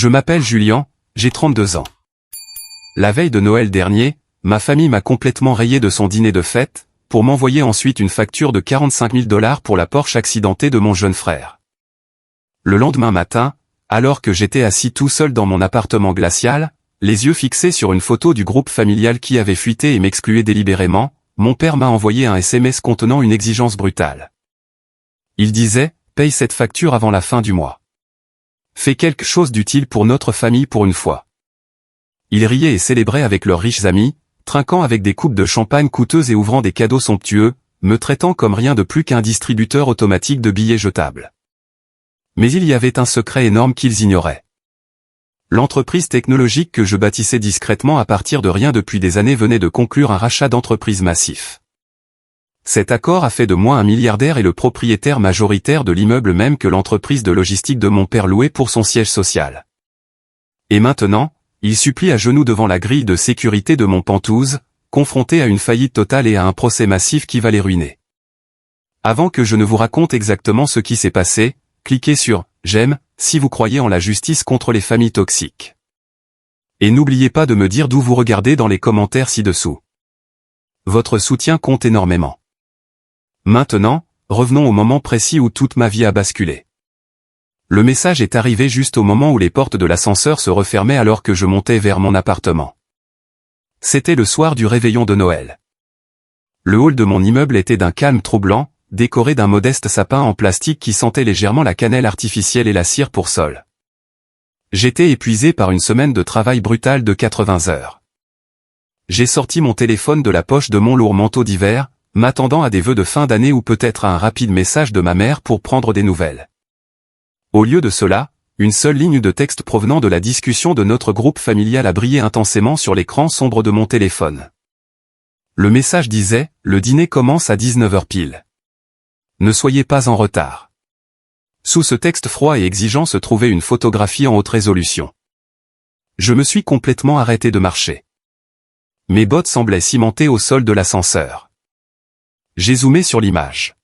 Je m'appelle Julien, j'ai 32 ans. La veille de Noël dernier, ma famille m'a complètement rayé de son dîner de fête, pour m'envoyer ensuite une facture de 45 000 $ pour la Porsche accidentée de mon jeune frère. Le lendemain matin, alors que j'étais assis tout seul dans mon appartement glacial, les yeux fixés sur une photo du groupe familial qui avait fuité et m'excluait délibérément, mon père m'a envoyé un SMS contenant une exigence brutale. Il disait, « Paye cette facture avant la fin du mois. Fais quelque chose d'utile pour notre famille pour une fois. » Ils riaient et célébraient avec leurs riches amis, trinquant avec des coupes de champagne coûteuses et ouvrant des cadeaux somptueux, me traitant comme rien de plus qu'un distributeur automatique de billets jetables. Mais il y avait un secret énorme qu'ils ignoraient. L'entreprise technologique que je bâtissais discrètement à partir de rien depuis des années venait de conclure un rachat d'entreprise massif. Cet accord a fait de moi un milliardaire et le propriétaire majoritaire de l'immeuble même que l'entreprise de logistique de mon père louait pour son siège social. Et maintenant, il supplie à genoux devant la grille de sécurité de mon Penthouse, confronté à une faillite totale et à un procès massif qui va les ruiner. Avant que je ne vous raconte exactement ce qui s'est passé, cliquez sur « J'aime » si vous croyez en la justice contre les familles toxiques. Et n'oubliez pas de me dire d'où vous regardez dans les commentaires ci-dessous. Votre soutien compte énormément. Maintenant, revenons au moment précis où toute ma vie a basculé. Le message est arrivé juste au moment où les portes de l'ascenseur se refermaient alors que je montais vers mon appartement. C'était le soir du réveillon de Noël. Le hall de mon immeuble était d'un calme troublant, décoré d'un modeste sapin en plastique qui sentait légèrement la cannelle artificielle et la cire pour sol. J'étais épuisé par une semaine de travail brutal de 80 heures. J'ai sorti mon téléphone de la poche de mon lourd manteau d'hiver, m'attendant à des vœux de fin d'année ou peut-être à un rapide message de ma mère pour prendre des nouvelles. Au lieu de cela, une seule ligne de texte provenant de la discussion de notre groupe familial a brillé intensément sur l'écran sombre de mon téléphone. Le message disait « Le dîner commence à 19h pile. Ne soyez pas en retard. » Sous ce texte froid et exigeant se trouvait une photographie en haute résolution. Je me suis complètement arrêté de marcher. Mes bottes semblaient cimentées au sol de l'ascenseur. J'ai zoomé sur l'image.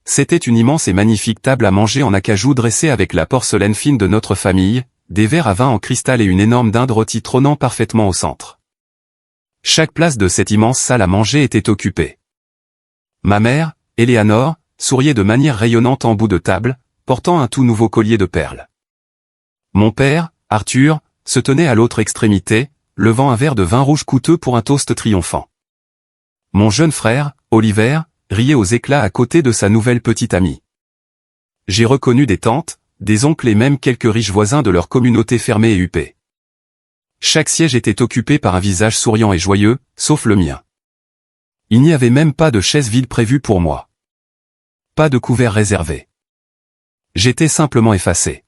C'était une immense et magnifique table à manger en acajou dressée avec la porcelaine fine de notre famille, des verres à vin en cristal et une énorme dinde rôtie trônant parfaitement au centre. Chaque place de cette immense salle à manger était occupée. Ma mère, Eleanor, souriait de manière rayonnante en bout de table, portant un tout nouveau collier de perles. Mon père, Arthur, se tenait à l'autre extrémité, levant un verre de vin rouge coûteux pour un toast triomphant. Mon jeune frère, Oliver, riait aux éclats à côté de sa nouvelle petite amie. J'ai reconnu des tantes, des oncles et même quelques riches voisins de leur communauté fermée et huppée. Chaque siège était occupé par un visage souriant et joyeux, sauf le mien. Il n'y avait même pas de chaise vide prévue pour moi. Pas de couvert réservé. J'étais simplement effacé.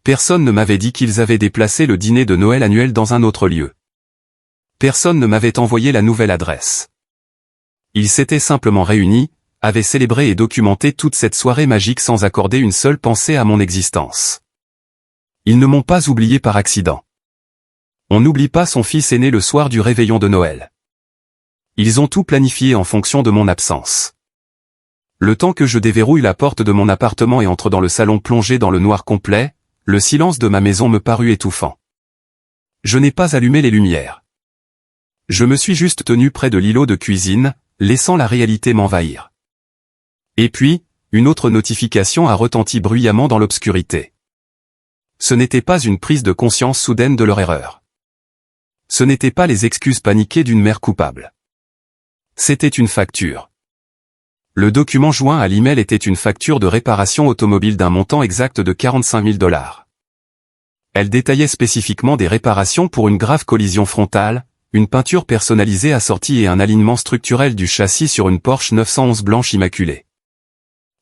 Personne ne m'avait dit qu'ils avaient déplacé le dîner de Noël annuel dans un autre lieu. Personne ne m'avait envoyé la nouvelle adresse. Ils s'étaient simplement réunis, avaient célébré et documenté toute cette soirée magique sans accorder une seule pensée à mon existence. Ils ne m'ont pas oublié par accident. On n'oublie pas son fils aîné le soir du réveillon de Noël. Ils ont tout planifié en fonction de mon absence. Le temps que je déverrouille la porte de mon appartement et entre dans le salon plongé dans le noir complet, le silence de ma maison me parut étouffant. Je n'ai pas allumé les lumières. Je me suis juste tenu près de l'îlot de cuisine, laissant la réalité m'envahir. Et puis, une autre notification a retenti bruyamment dans l'obscurité. Ce n'était pas une prise de conscience soudaine de leur erreur. Ce n'étaient pas les excuses paniquées d'une mère coupable. C'était une facture. Le document joint à l'email était une facture de réparation automobile d'un montant exact de 45 000 $. Elle détaillait spécifiquement des réparations pour une grave collision frontale, une peinture personnalisée assortie et un alignement structurel du châssis sur une Porsche 911 blanche immaculée.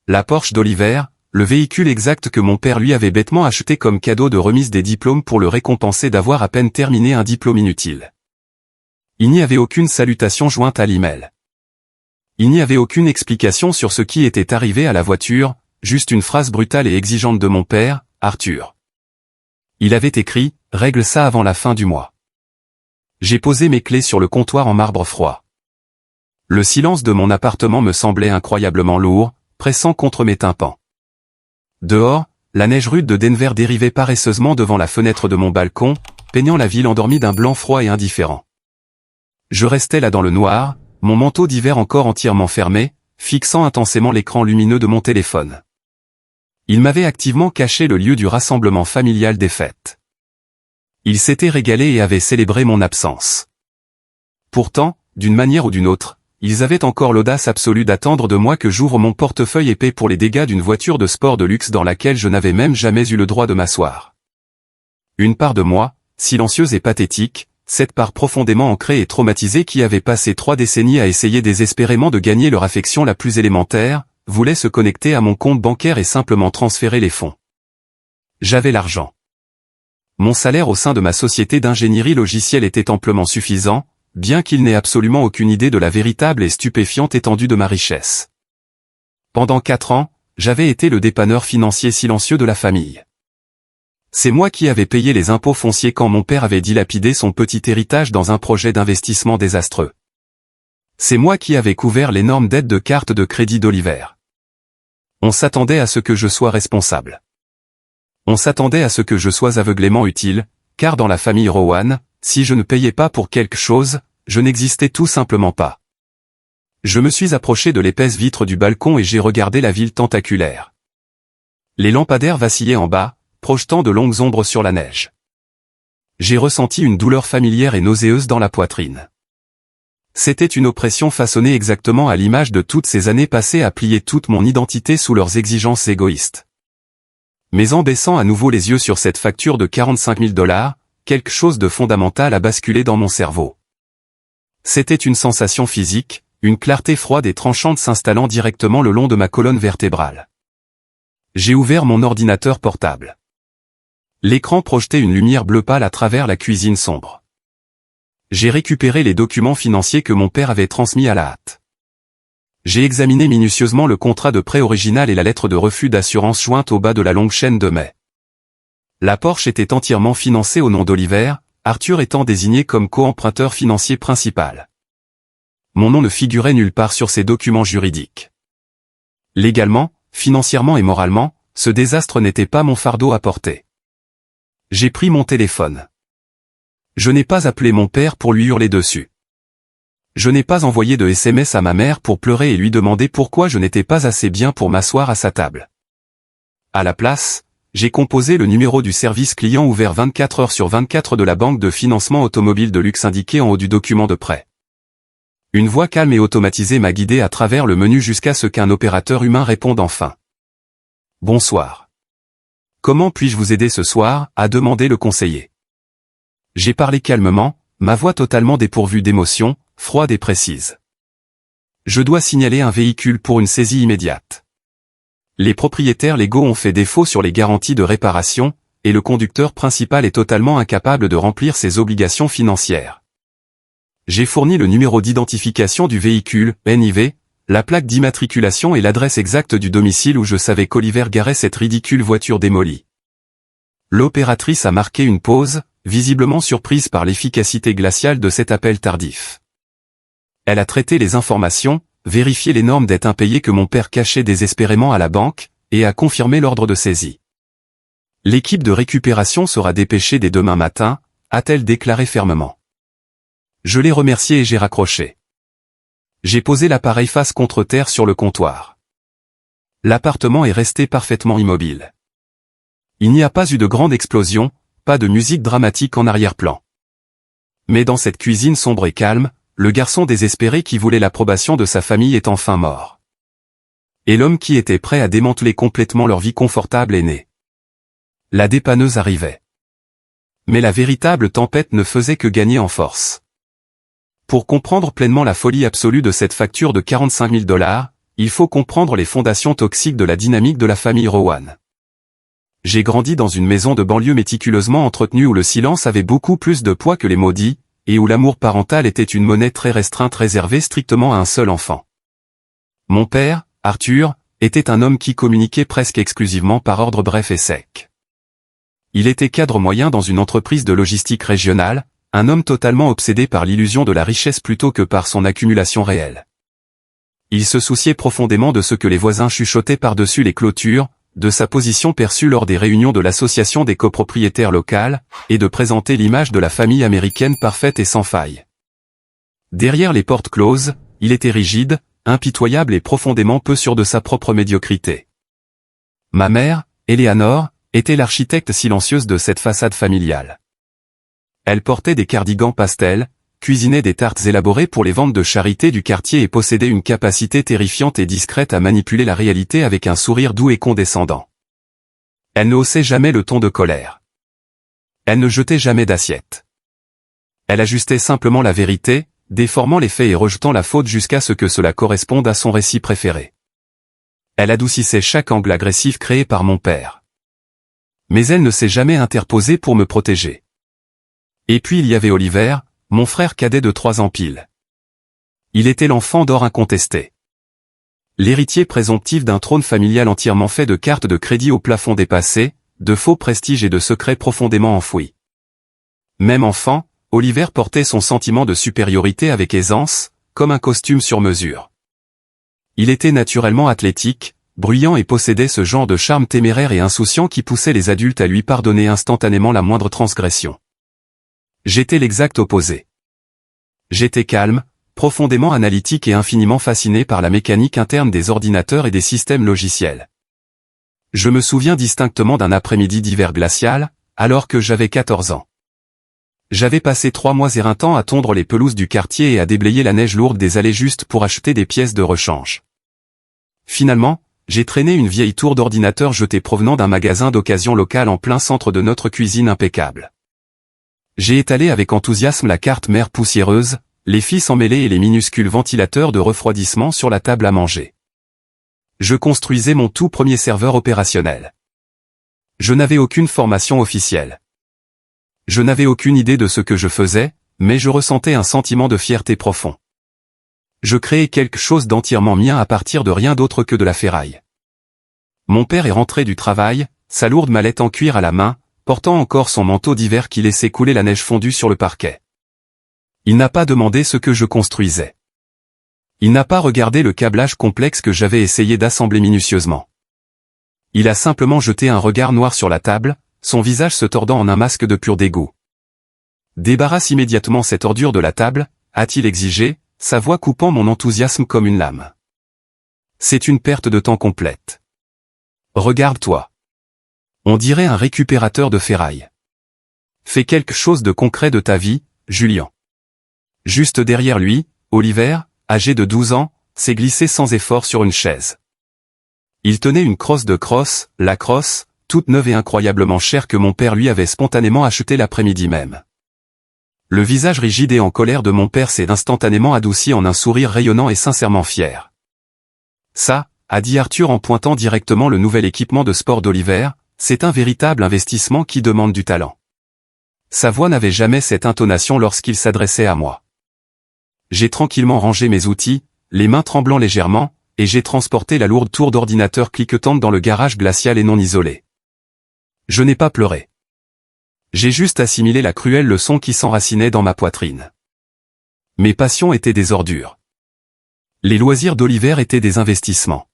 La Porsche d'Oliver, le véhicule exact que mon père lui avait bêtement acheté comme cadeau de remise des diplômes pour le récompenser d'avoir à peine terminé un diplôme inutile. Il n'y avait aucune salutation jointe à l'email. Il n'y avait aucune explication sur ce qui était arrivé à la voiture, juste une phrase brutale et exigeante de mon père, Arthur. Il avait écrit « Règle ça avant la fin du mois ». J'ai posé mes clés sur le comptoir en marbre froid. Le silence de mon appartement me semblait incroyablement lourd, pressant contre mes tympans. Dehors, la neige rude de Denver dérivait paresseusement devant la fenêtre de mon balcon, peignant la ville endormie d'un blanc froid et indifférent. Je restais là dans le noir, mon manteau d'hiver encore entièrement fermé, fixant intensément l'écran lumineux de mon téléphone. Il m'avait activement caché le lieu du rassemblement familial des fêtes. Il s'était régalé et avait célébré mon absence. Pourtant, d'une manière ou d'une autre, ils avaient encore l'audace absolue d'attendre de moi que j'ouvre mon portefeuille épais pour les dégâts d'une voiture de sport de luxe dans laquelle je n'avais même jamais eu le droit de m'asseoir. Une part de moi, silencieuse et pathétique, cette part profondément ancrée et traumatisée qui avait passé 3 décennies à essayer désespérément de gagner leur affection la plus élémentaire, voulait se connecter à mon compte bancaire et simplement transférer les fonds. J'avais l'argent. Mon salaire au sein de ma société d'ingénierie logicielle était amplement suffisant, bien qu'il n'ait absolument aucune idée de la véritable et stupéfiante étendue de ma richesse. Pendant 4 ans, j'avais été le dépanneur financier silencieux de la famille. C'est moi qui avais payé les impôts fonciers quand mon père avait dilapidé son petit héritage dans un projet d'investissement désastreux. C'est moi qui avais couvert l'énorme dette de carte de crédit d'Oliver. On s'attendait à ce que je sois responsable. On s'attendait à ce que je sois aveuglément utile, car dans la famille Rowan, si je ne payais pas pour quelque chose, je n'existais tout simplement pas. Je me suis approché de l'épaisse vitre du balcon et j'ai regardé la ville tentaculaire. Les lampadaires vacillaient en bas, projetant de longues ombres sur la neige. J'ai ressenti une douleur familière et nauséeuse dans la poitrine. C'était une oppression façonnée exactement à l'image de toutes ces années passées à plier toute mon identité sous leurs exigences égoïstes. Mais en baissant à nouveau les yeux sur cette facture de 45 000 $, quelque chose de fondamental a basculé dans mon cerveau. C'était une sensation physique, une clarté froide et tranchante s'installant directement le long de ma colonne vertébrale. J'ai ouvert mon ordinateur portable. L'écran projetait une lumière bleu pâle à travers la cuisine sombre. J'ai récupéré les documents financiers que mon père avait transmis à la hâte. J'ai examiné minutieusement le contrat de prêt original et la lettre de refus d'assurance jointe au bas de la longue chaîne de mai. La Porsche était entièrement financée au nom d'Oliver, Arthur étant désigné comme co-emprunteur financier principal. Mon nom ne figurait nulle part sur ces documents juridiques. Légalement, financièrement et moralement, ce désastre n'était pas mon fardeau à porter. J'ai pris mon téléphone. Je n'ai pas appelé mon père pour lui hurler dessus. Je n'ai pas envoyé de SMS à ma mère pour pleurer et lui demander pourquoi je n'étais pas assez bien pour m'asseoir à sa table. À la place, j'ai composé le numéro du service client ouvert 24 heures sur 24 de la banque de financement automobile de luxe indiqué en haut du document de prêt. Une voix calme et automatisée m'a guidé à travers le menu jusqu'à ce qu'un opérateur humain réponde enfin. « Bonsoir. Comment puis-je vous aider ce soir ?» a demandé le conseiller. J'ai parlé calmement, ma voix totalement dépourvue d'émotion, froide et précise. Je dois signaler un véhicule pour une saisie immédiate. Les propriétaires légaux ont fait défaut sur les garanties de réparation, et le conducteur principal est totalement incapable de remplir ses obligations financières. J'ai fourni le numéro d'identification du véhicule, NIV, la plaque d'immatriculation et l'adresse exacte du domicile où je savais qu'Oliver garait cette ridicule voiture démolie. L'opératrice a marqué une pause, visiblement surprise par l'efficacité glaciale de cet appel tardif. Elle a traité les informations, vérifié les normes dette impayées que mon père cachait désespérément à la banque, et a confirmé l'ordre de saisie. L'équipe de récupération sera dépêchée dès demain matin, a-t-elle déclaré fermement. Je l'ai remercié et j'ai raccroché. J'ai posé l'appareil face contre terre sur le comptoir. L'appartement est resté parfaitement immobile. Il n'y a pas eu de grande explosion, pas de musique dramatique en arrière-plan. Mais dans cette cuisine sombre et calme, le garçon désespéré qui voulait l'approbation de sa famille est enfin mort. Et l'homme qui était prêt à démanteler complètement leur vie confortable est né. La dépanneuse arrivait. Mais la véritable tempête ne faisait que gagner en force. Pour comprendre pleinement la folie absolue de cette facture de 45 000 $, il faut comprendre les fondations toxiques de la dynamique de la famille Rowan. J'ai grandi dans une maison de banlieue méticuleusement entretenue où le silence avait beaucoup plus de poids que les mots dits, et où l'amour parental était une monnaie très restreinte réservée strictement à un seul enfant. Mon père, Arthur, était un homme qui communiquait presque exclusivement par ordre bref et sec. Il était cadre moyen dans une entreprise de logistique régionale, un homme totalement obsédé par l'illusion de la richesse plutôt que par son accumulation réelle. Il se souciait profondément de ce que les voisins chuchotaient par-dessus les clôtures, de sa position perçue lors des réunions de l'association des copropriétaires locales, et de présenter l'image de la famille américaine parfaite et sans faille. Derrière les portes closes, il était rigide, impitoyable et profondément peu sûr de sa propre médiocrité. Ma mère, Eleanor, était l'architecte silencieuse de cette façade familiale. Elle portait des cardigans pastels, cuisinait des tartes élaborées pour les ventes de charité du quartier et possédait une capacité terrifiante et discrète à manipuler la réalité avec un sourire doux et condescendant. Elle ne haussait jamais le ton de colère. Elle ne jetait jamais d'assiette. Elle ajustait simplement la vérité, déformant les faits et rejetant la faute jusqu'à ce que cela corresponde à son récit préféré. Elle adoucissait chaque angle agressif créé par mon père. Mais elle ne s'est jamais interposée pour me protéger. Et puis il y avait Oliver, mon frère cadet de 3 ans pile. Il était l'enfant d'or incontesté. L'héritier présomptif d'un trône familial entièrement fait de cartes de crédit au plafond dépassé, de faux prestiges et de secrets profondément enfouis. Même enfant, Oliver portait son sentiment de supériorité avec aisance, comme un costume sur mesure. Il était naturellement athlétique, bruyant et possédait ce genre de charme téméraire et insouciant qui poussait les adultes à lui pardonner instantanément la moindre transgression. J'étais l'exact opposé. J'étais calme, profondément analytique et infiniment fasciné par la mécanique interne des ordinateurs et des systèmes logiciels. Je me souviens distinctement d'un après-midi d'hiver glacial, alors que j'avais 14 ans. J'avais passé 3 mois éreintants à tondre les pelouses du quartier et à déblayer la neige lourde des allées juste pour acheter des pièces de rechange. Finalement, j'ai traîné une vieille tour d'ordinateur jetée provenant d'un magasin d'occasion local en plein centre de notre cuisine impeccable. J'ai étalé avec enthousiasme la carte mère poussiéreuse, les fils emmêlés et les minuscules ventilateurs de refroidissement sur la table à manger. Je construisais mon tout premier serveur opérationnel. Je n'avais aucune formation officielle. Je n'avais aucune idée de ce que je faisais, mais je ressentais un sentiment de fierté profond. Je créais quelque chose d'entièrement mien à partir de rien d'autre que de la ferraille. Mon père est rentré du travail, sa lourde mallette en cuir à la main, portant encore son manteau d'hiver qui laissait couler la neige fondue sur le parquet. Il n'a pas demandé ce que je construisais. Il n'a pas regardé le câblage complexe que j'avais essayé d'assembler minutieusement. Il a simplement jeté un regard noir sur la table, son visage se tordant en un masque de pur dégoût. « Débarrasse immédiatement cette ordure de la table », a-t-il exigé, sa voix coupant mon enthousiasme comme une lame. « C'est une perte de temps complète. Regarde-toi. On dirait un récupérateur de ferraille. Fais quelque chose de concret de ta vie, Julien. » Juste derrière lui, Oliver, âgé de 12 ans, s'est glissé sans effort sur une chaise. Il tenait une crosse de crosse, la crosse, toute neuve et incroyablement chère que mon père lui avait spontanément achetée l'après-midi même. Le visage rigide et en colère de mon père s'est instantanément adouci en un sourire rayonnant et sincèrement fier. « Ça, » a dit Arthur en pointant directement le nouvel équipement de sport d'Oliver, « c'est un véritable investissement qui demande du talent. » Sa voix n'avait jamais cette intonation lorsqu'il s'adressait à moi. J'ai tranquillement rangé mes outils, les mains tremblant légèrement, et j'ai transporté la lourde tour d'ordinateur cliquetante dans le garage glacial et non isolé. Je n'ai pas pleuré. J'ai juste assimilé la cruelle leçon qui s'enracinait dans ma poitrine. Mes passions étaient des ordures. Les loisirs d'Oliver étaient des investissements.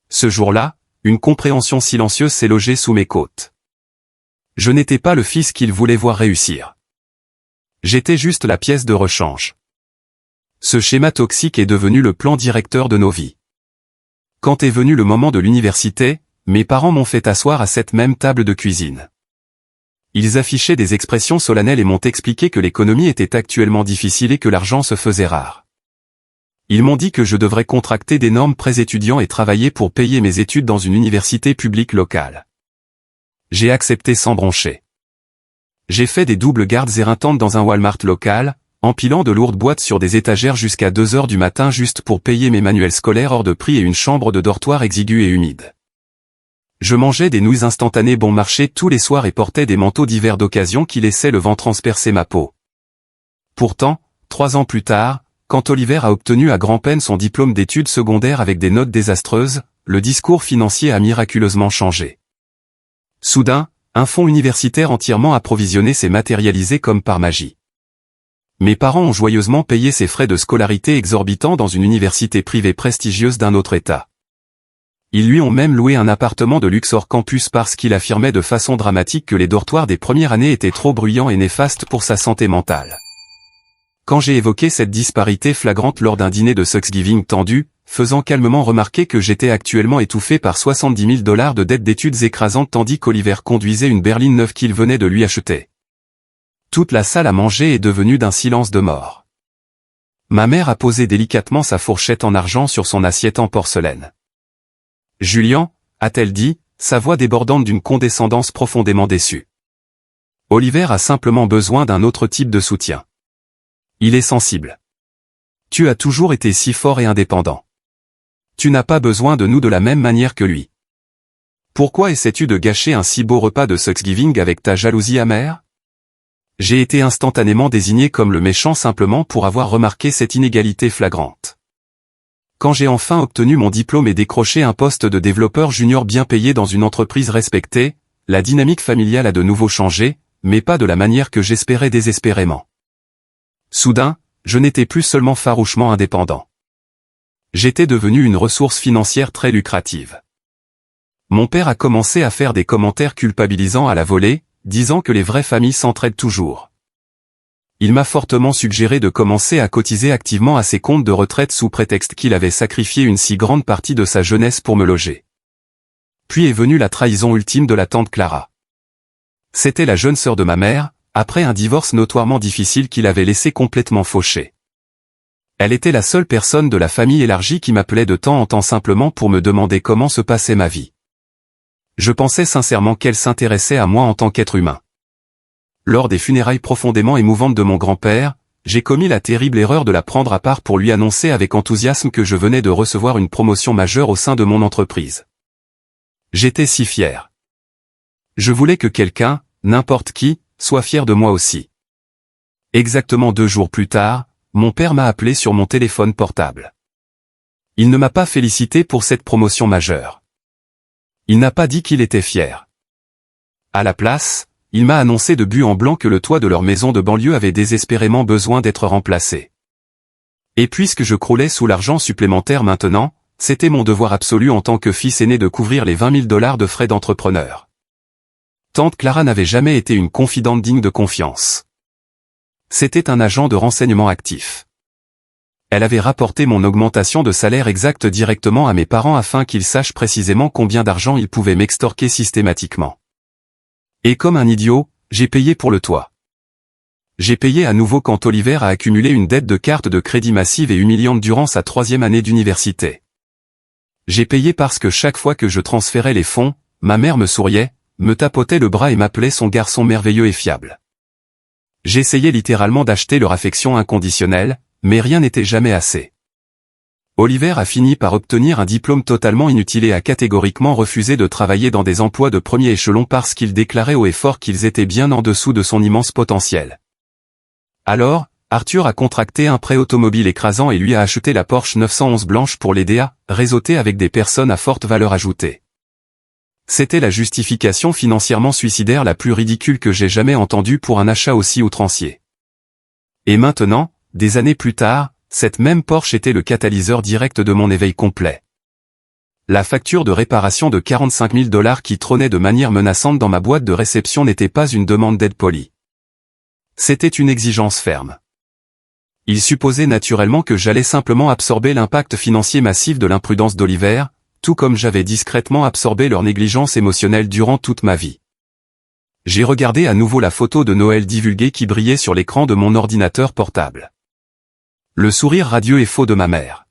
Ce jour-là, une compréhension silencieuse s'est logée sous mes côtes. Je n'étais pas le fils qu'il voulait voir réussir. J'étais juste la pièce de rechange. Ce schéma toxique est devenu le plan directeur de nos vies. Quand est venu le moment de l'université, mes parents m'ont fait asseoir à cette même table de cuisine. Ils affichaient des expressions solennelles et m'ont expliqué que l'économie était actuellement difficile et que l'argent se faisait rare. Ils m'ont dit que je devrais contracter d'énormes prêts étudiants et travailler pour payer mes études dans une université publique locale. J'ai accepté sans broncher. J'ai fait des doubles gardes éreintantes dans un Walmart local, empilant de lourdes boîtes sur des étagères jusqu'à 2 heures du matin juste pour payer mes manuels scolaires hors de prix et une chambre de dortoir exiguë et humide. Je mangeais des nouilles instantanées bon marché tous les soirs et portais des manteaux d'hiver d'occasion qui laissaient le vent transpercer ma peau. Pourtant, 3 ans plus tard, quand Oliver a obtenu à grand-peine son diplôme d'études secondaires avec des notes désastreuses, le discours financier a miraculeusement changé. Soudain, un fonds universitaire entièrement approvisionné s'est matérialisé comme par magie. Mes parents ont joyeusement payé ses frais de scolarité exorbitants dans une université privée prestigieuse d'un autre État. Ils lui ont même loué un appartement de luxe hors campus parce qu'il affirmait de façon dramatique que les dortoirs des premières années étaient trop bruyants et néfastes pour sa santé mentale. Quand j'ai évoqué cette disparité flagrante lors d'un dîner de Thanksgiving tendu, faisant calmement remarquer que j'étais actuellement étouffé par 70 000 $ de dettes d'études écrasantes tandis qu'Oliver conduisait une berline neuve qu'il venait de lui acheter. Toute la salle à manger est devenue d'un silence de mort. Ma mère a posé délicatement sa fourchette en argent sur son assiette en porcelaine. « Julian » a-t-elle dit, sa voix débordante d'une condescendance profondément déçue. « Oliver a simplement besoin d'un autre type de soutien. Il est sensible. Tu as toujours été si fort et indépendant. Tu n'as pas besoin de nous de la même manière que lui. Pourquoi essaies-tu de gâcher un si beau repas de Thanksgiving avec ta jalousie amère ?» J'ai été instantanément désigné comme le méchant simplement pour avoir remarqué cette inégalité flagrante. Quand j'ai enfin obtenu mon diplôme et décroché un poste de développeur junior bien payé dans une entreprise respectée, la dynamique familiale a de nouveau changé, mais pas de la manière que j'espérais désespérément. Soudain, je n'étais plus seulement farouchement indépendant. J'étais devenu une ressource financière très lucrative. Mon père a commencé à faire des commentaires culpabilisants à la volée, disant que les vraies familles s'entraident toujours. Il m'a fortement suggéré de commencer à cotiser activement à ses comptes de retraite sous prétexte qu'il avait sacrifié une si grande partie de sa jeunesse pour me loger. Puis est venue la trahison ultime de la tante Clara. C'était la jeune sœur de ma mère, après un divorce notoirement difficile qui l'avait laissée complètement fauchée. Elle était la seule personne de la famille élargie qui m'appelait de temps en temps simplement pour me demander comment se passait ma vie. Je pensais sincèrement qu'elle s'intéressait à moi en tant qu'être humain. Lors des funérailles profondément émouvantes de mon grand-père, j'ai commis la terrible erreur de la prendre à part pour lui annoncer avec enthousiasme que je venais de recevoir une promotion majeure au sein de mon entreprise. J'étais si fier. Je voulais que quelqu'un, n'importe qui, soit fier de moi aussi. Exactement 2 jours plus tard, mon père m'a appelé sur mon téléphone portable. Il ne m'a pas félicité pour cette promotion majeure. Il n'a pas dit qu'il était fier. À la place, il m'a annoncé de but en blanc que le toit de leur maison de banlieue avait désespérément besoin d'être remplacé. Et puisque je croulais sous l'argent supplémentaire maintenant, c'était mon devoir absolu en tant que fils aîné de couvrir les 20 000 $ de frais d'entrepreneur. Tante Clara n'avait jamais été une confidente digne de confiance. C'était un agent de renseignement actif. Elle avait rapporté mon augmentation de salaire exacte directement à mes parents afin qu'ils sachent précisément combien d'argent ils pouvaient m'extorquer systématiquement. Et comme un idiot, j'ai payé pour le toit. J'ai payé à nouveau quand Oliver a accumulé une dette de carte de crédit massive et humiliante durant sa 3e année d'université. J'ai payé parce que chaque fois que je transférais les fonds, ma mère me souriait, me tapotait le bras et m'appelait son garçon merveilleux et fiable. J'essayais littéralement d'acheter leur affection inconditionnelle, mais rien n'était jamais assez. Oliver a fini par obtenir un diplôme totalement inutile et a catégoriquement refusé de travailler dans des emplois de premier échelon parce qu'il déclarait haut et fort qu'ils étaient bien en dessous de son immense potentiel. Alors, Arthur a contracté un prêt automobile écrasant et lui a acheté la Porsche 911 blanche pour l'aider à réseauter avec des personnes à forte valeur ajoutée. C'était la justification financièrement suicidaire la plus ridicule que j'ai jamais entendue pour un achat aussi outrancier. Et maintenant, des années plus tard, cette même Porsche était le catalyseur direct de mon éveil complet. La facture de réparation de 45 000 $ qui trônait de manière menaçante dans ma boîte de réception n'était pas une demande d'aide polie. C'était une exigence ferme. Il supposait naturellement que j'allais simplement absorber l'impact financier massif de l'imprudence d'Oliver, tout comme j'avais discrètement absorbé leur négligence émotionnelle durant toute ma vie. J'ai regardé à nouveau la photo de Noël divulguée qui brillait sur l'écran de mon ordinateur portable. Le sourire radieux et faux de ma mère.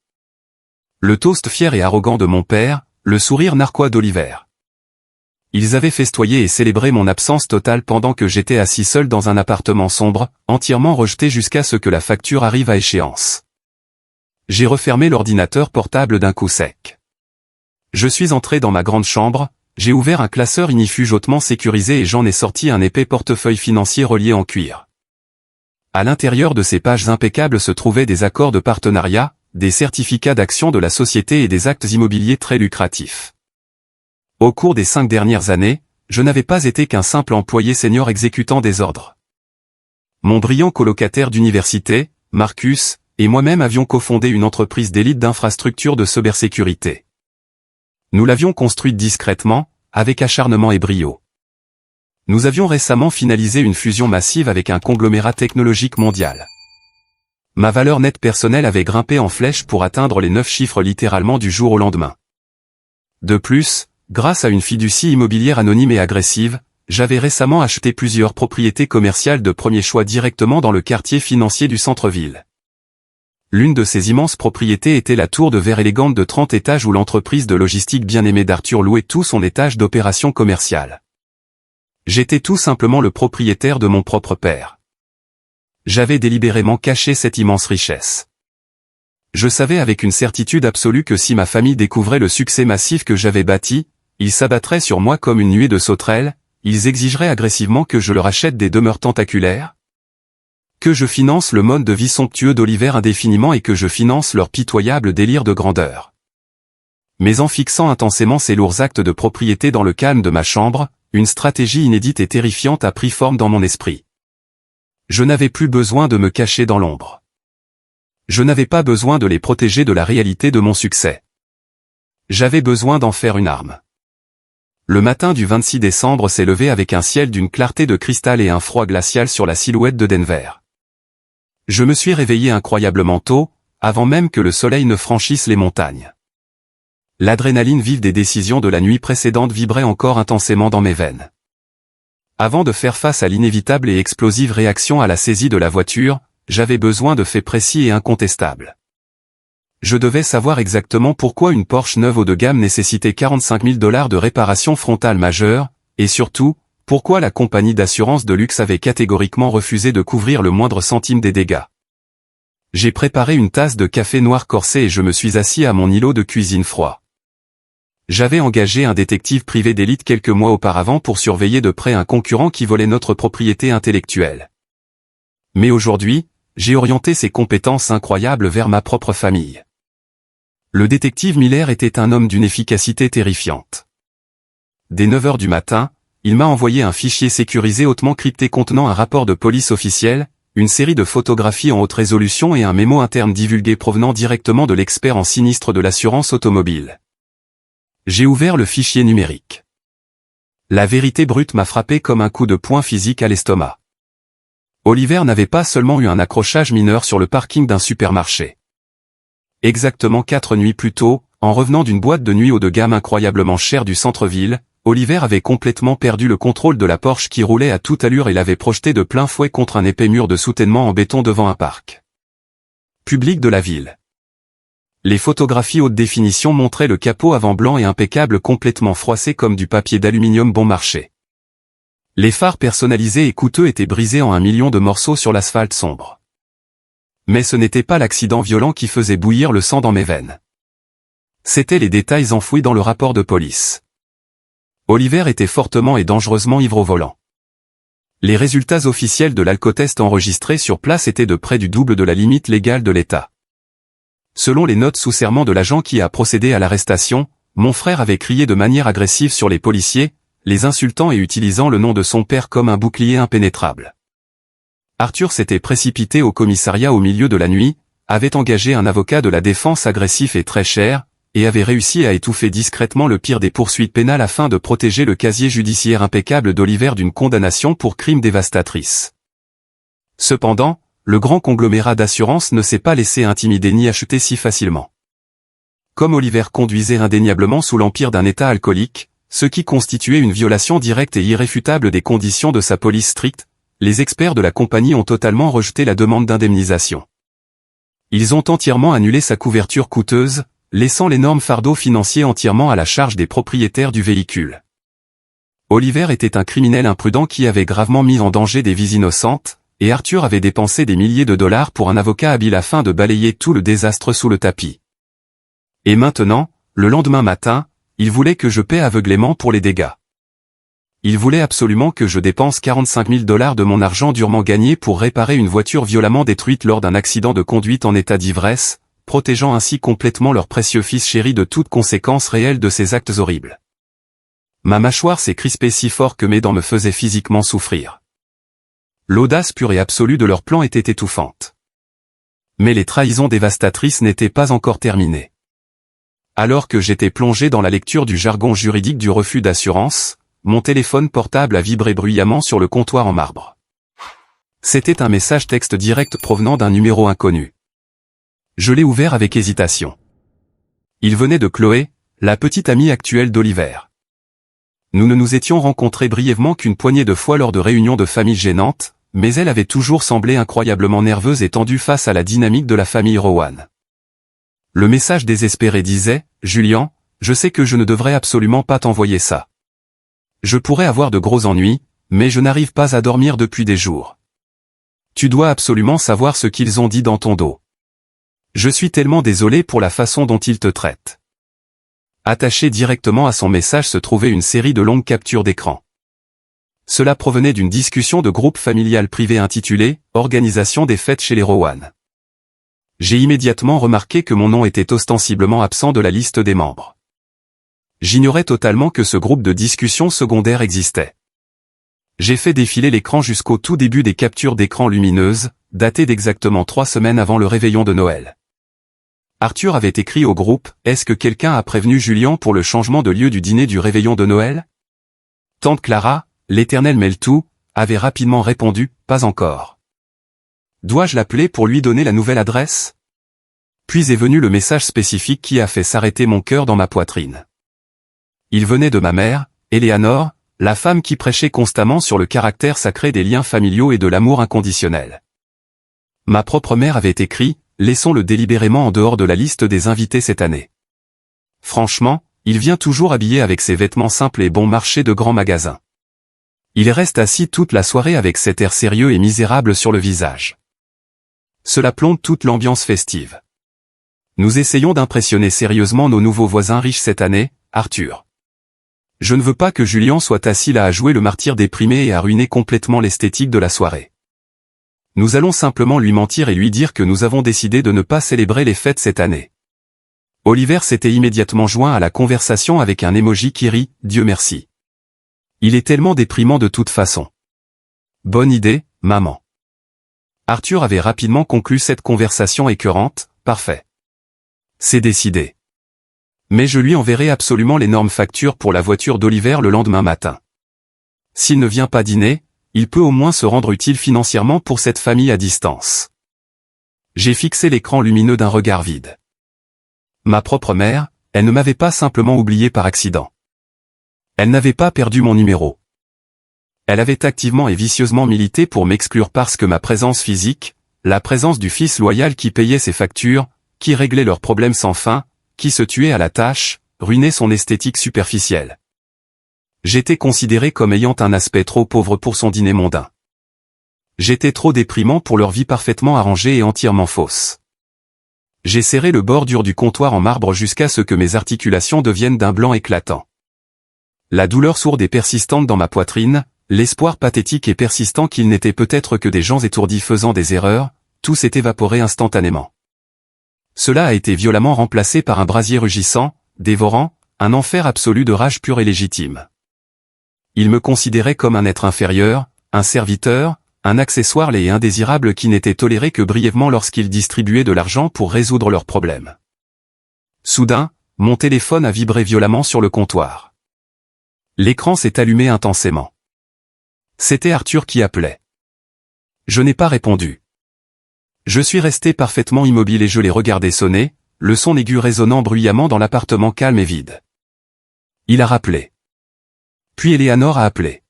Le toast fier et arrogant de mon père, le sourire narquois d'Oliver. Ils avaient festoyé et célébré mon absence totale pendant que j'étais assis seul dans un appartement sombre, entièrement rejeté jusqu'à ce que la facture arrive à échéance. J'ai refermé l'ordinateur portable d'un coup sec. Je suis entré dans ma grande chambre, j'ai ouvert un classeur ignifuge hautement sécurisé et j'en ai sorti un épais portefeuille financier relié en cuir. À l'intérieur de ces pages impeccables se trouvaient des accords de partenariat, des certificats d'action de la société et des actes immobiliers très lucratifs. Au cours des 5 dernières années, je n'avais pas été qu'un simple employé senior exécutant des ordres. Mon brillant colocataire d'université, Marcus, et moi-même avions cofondé une entreprise d'élite d'infrastructures de cybersécurité. Nous l'avions construite discrètement, avec acharnement et brio. Nous avions récemment finalisé une fusion massive avec un conglomérat technologique mondial. Ma valeur nette personnelle avait grimpé en flèche pour atteindre les 9 chiffres littéralement du jour au lendemain. De plus, grâce à une fiducie immobilière anonyme et agressive, j'avais récemment acheté plusieurs propriétés commerciales de premier choix directement dans le quartier financier du centre-ville. L'une de ces immenses propriétés était la tour de verre élégante de 30 étages où l'entreprise de logistique bien-aimée d'Arthur louait tout son étage d'opérations commerciales. J'étais tout simplement le propriétaire de mon propre père. J'avais délibérément caché cette immense richesse. Je savais avec une certitude absolue que si ma famille découvrait le succès massif que j'avais bâti, ils s'abattraient sur moi comme une nuée de sauterelles, ils exigeraient agressivement que je leur achète des demeures tentaculaires, que je finance le mode de vie somptueux d'Oliver indéfiniment et que je finance leur pitoyable délire de grandeur. Mais en fixant intensément ces lourds actes de propriété dans le calme de ma chambre, une stratégie inédite et terrifiante a pris forme dans mon esprit. Je n'avais plus besoin de me cacher dans l'ombre. Je n'avais pas besoin de les protéger de la réalité de mon succès. J'avais besoin d'en faire une arme. Le matin du 26 décembre s'est levé avec un ciel d'une clarté de cristal et un froid glacial sur la silhouette de Denver. Je me suis réveillé incroyablement tôt, avant même que le soleil ne franchisse les montagnes. L'adrénaline vive des décisions de la nuit précédente vibrait encore intensément dans mes veines. Avant de faire face à l'inévitable et explosive réaction à la saisie de la voiture, j'avais besoin de faits précis et incontestables. Je devais savoir exactement pourquoi une Porsche neuve haut de gamme nécessitait 45 000 $ de réparation frontale majeure, et surtout, pourquoi la compagnie d'assurance de luxe avait catégoriquement refusé de couvrir le moindre centime des dégâts. J'ai préparé une tasse de café noir corsé et je me suis assis à mon îlot de cuisine froid. J'avais engagé un détective privé d'élite quelques mois auparavant pour surveiller de près un concurrent qui volait notre propriété intellectuelle. Mais aujourd'hui, j'ai orienté ses compétences incroyables vers ma propre famille. Le détective Miller était un homme d'une efficacité terrifiante. Dès 9 heures du matin, il m'a envoyé un fichier sécurisé hautement crypté contenant un rapport de police officiel, une série de photographies en haute résolution et un mémo interne divulgué provenant directement de l'expert en sinistre de l'assurance automobile. J'ai ouvert le fichier numérique. La vérité brute m'a frappé comme un coup de poing physique à l'estomac. Oliver n'avait pas seulement eu un accrochage mineur sur le parking d'un supermarché. Exactement 4 nuits plus tôt, en revenant d'une boîte de nuit haut de gamme incroyablement chère du centre-ville, Oliver avait complètement perdu le contrôle de la Porsche qui roulait à toute allure et l'avait projeté de plein fouet contre un épais mur de soutènement en béton devant un parc public de la ville. Les photographies haute définition montraient le capot avant blanc et impeccable complètement froissé comme du papier d'aluminium bon marché. Les phares personnalisés et coûteux étaient brisés en 1 million de morceaux sur l'asphalte sombre. Mais ce n'était pas l'accident violent qui faisait bouillir le sang dans mes veines. C'étaient les détails enfouis dans le rapport de police. Oliver était fortement et dangereusement ivre au volant. Les résultats officiels de l'alcotest enregistrés sur place étaient de près du double de la limite légale de l'État. Selon les notes sous serment de l'agent qui a procédé à l'arrestation, mon frère avait crié de manière agressive sur les policiers, les insultant et utilisant le nom de son père comme un bouclier impénétrable. Arthur s'était précipité au commissariat au milieu de la nuit, avait engagé un avocat de la défense agressif et très cher, et avait réussi à étouffer discrètement le pire des poursuites pénales afin de protéger le casier judiciaire impeccable d'Oliver d'une condamnation pour crime dévastatrice. Cependant, le grand conglomérat d'assurance ne s'est pas laissé intimider ni acheter si facilement. Comme Oliver conduisait indéniablement sous l'empire d'un état alcoolique, ce qui constituait une violation directe et irréfutable des conditions de sa police stricte, les experts de la compagnie ont totalement rejeté la demande d'indemnisation. Ils ont entièrement annulé sa couverture coûteuse, laissant l'énorme fardeau financier entièrement à la charge des propriétaires du véhicule. Oliver était un criminel imprudent qui avait gravement mis en danger des vies innocentes, et Arthur avait dépensé des milliers de dollars pour un avocat habile afin de balayer tout le désastre sous le tapis. Et maintenant, le lendemain matin, il voulait que je paie aveuglément pour les dégâts. Il voulait absolument que je dépense 45 000 $ de mon argent durement gagné pour réparer une voiture violemment détruite lors d'un accident de conduite en état d'ivresse, protégeant ainsi complètement leur précieux fils chéri de toute conséquence réelle de ces actes horribles. Ma mâchoire s'est crispée si fort que mes dents me faisaient physiquement souffrir. L'audace pure et absolue de leur plan était étouffante. Mais les trahisons dévastatrices n'étaient pas encore terminées. Alors que j'étais plongé dans la lecture du jargon juridique du refus d'assurance, mon téléphone portable a vibré bruyamment sur le comptoir en marbre. C'était un message texte direct provenant d'un numéro inconnu. Je l'ai ouvert avec hésitation. Il venait de Chloé, la petite amie actuelle d'Oliver. Nous ne nous étions rencontrés brièvement qu'une poignée de fois lors de réunions de famille gênantes, mais elle avait toujours semblé incroyablement nerveuse et tendue face à la dynamique de la famille Rowan. Le message désespéré disait « Julian, je sais que je ne devrais absolument pas t'envoyer ça. Je pourrais avoir de gros ennuis, mais je n'arrive pas à dormir depuis des jours. Tu dois absolument savoir ce qu'ils ont dit dans ton dos. Je suis tellement désolé pour la façon dont ils te traitent. » Attaché directement à son message se trouvait une série de longues captures d'écran. Cela provenait d'une discussion de groupe familial privé intitulée « Organisation des fêtes chez les Rowan ». J'ai immédiatement remarqué que mon nom était ostensiblement absent de la liste des membres. J'ignorais totalement que ce groupe de discussion secondaire existait. J'ai fait défiler l'écran jusqu'au tout début des captures d'écran lumineuses, datées d'exactement 3 semaines avant le réveillon de Noël. Arthur avait écrit au groupe « Est-ce que quelqu'un a prévenu Julian pour le changement de lieu du dîner du réveillon de Noël ?» Tante Clara, l'éternelle Meltou, avait rapidement répondu « Pas encore. » Dois-je l'appeler pour lui donner la nouvelle adresse? Puis est venu le message spécifique qui a fait s'arrêter mon cœur dans ma poitrine. Il venait de ma mère, Eleanor, la femme qui prêchait constamment sur le caractère sacré des liens familiaux et de l'amour inconditionnel. Ma propre mère avait écrit « Laissons-le délibérément en dehors de la liste des invités cette année. Franchement, il vient toujours habillé avec ses vêtements simples et bon marché de grands magasins. Il reste assis toute la soirée avec cet air sérieux et misérable sur le visage. Cela plombe toute l'ambiance festive. Nous essayons d'impressionner sérieusement nos nouveaux voisins riches cette année, Arthur. Je ne veux pas que Julian soit assis là à jouer le martyr déprimé et à ruiner complètement l'esthétique de la soirée. Nous allons simplement lui mentir et lui dire que nous avons décidé de ne pas célébrer les fêtes cette année. Oliver s'était immédiatement joint à la conversation avec un emoji qui rit, Dieu merci. Il est tellement déprimant de toute façon. Bonne idée, maman. Arthur avait rapidement conclu cette conversation écœurante, parfait. C'est décidé. Mais je lui enverrai absolument l'énorme facture pour la voiture d'Oliver le lendemain matin. S'il ne vient pas dîner, il peut au moins se rendre utile financièrement pour cette famille à distance. J'ai fixé l'écran lumineux d'un regard vide. Ma propre mère, elle ne m'avait pas simplement oublié par accident. Elle n'avait pas perdu mon numéro. Elle avait activement et vicieusement milité pour m'exclure parce que ma présence physique, la présence du fils loyal qui payait ses factures, qui réglait leurs problèmes sans fin, qui se tuait à la tâche, ruinait son esthétique superficielle. J'étais considéré comme ayant un aspect trop pauvre pour son dîner mondain. J'étais trop déprimant pour leur vie parfaitement arrangée et entièrement fausse. J'ai serré le bordure du comptoir en marbre jusqu'à ce que mes articulations deviennent d'un blanc éclatant. La douleur sourde et persistante dans ma poitrine, l'espoir pathétique et persistant qu'ils n'étaient peut-être que des gens étourdis faisant des erreurs, tout s'est évaporé instantanément. Cela a été violemment remplacé par un brasier rugissant, dévorant, un enfer absolu de rage pure et légitime. Ils me considéraient comme un être inférieur, un serviteur, un accessoire laid et indésirable qui n'était toléré que brièvement lorsqu'ils distribuaient de l'argent pour résoudre leurs problèmes. Soudain, mon téléphone a vibré violemment sur le comptoir. L'écran s'est allumé intensément. C'était Arthur qui appelait. Je n'ai pas répondu. Je suis resté parfaitement immobile et je l'ai regardé sonner, le son aigu résonnant bruyamment dans l'appartement calme et vide. Il a rappelé. Puis Eleanor a appelé.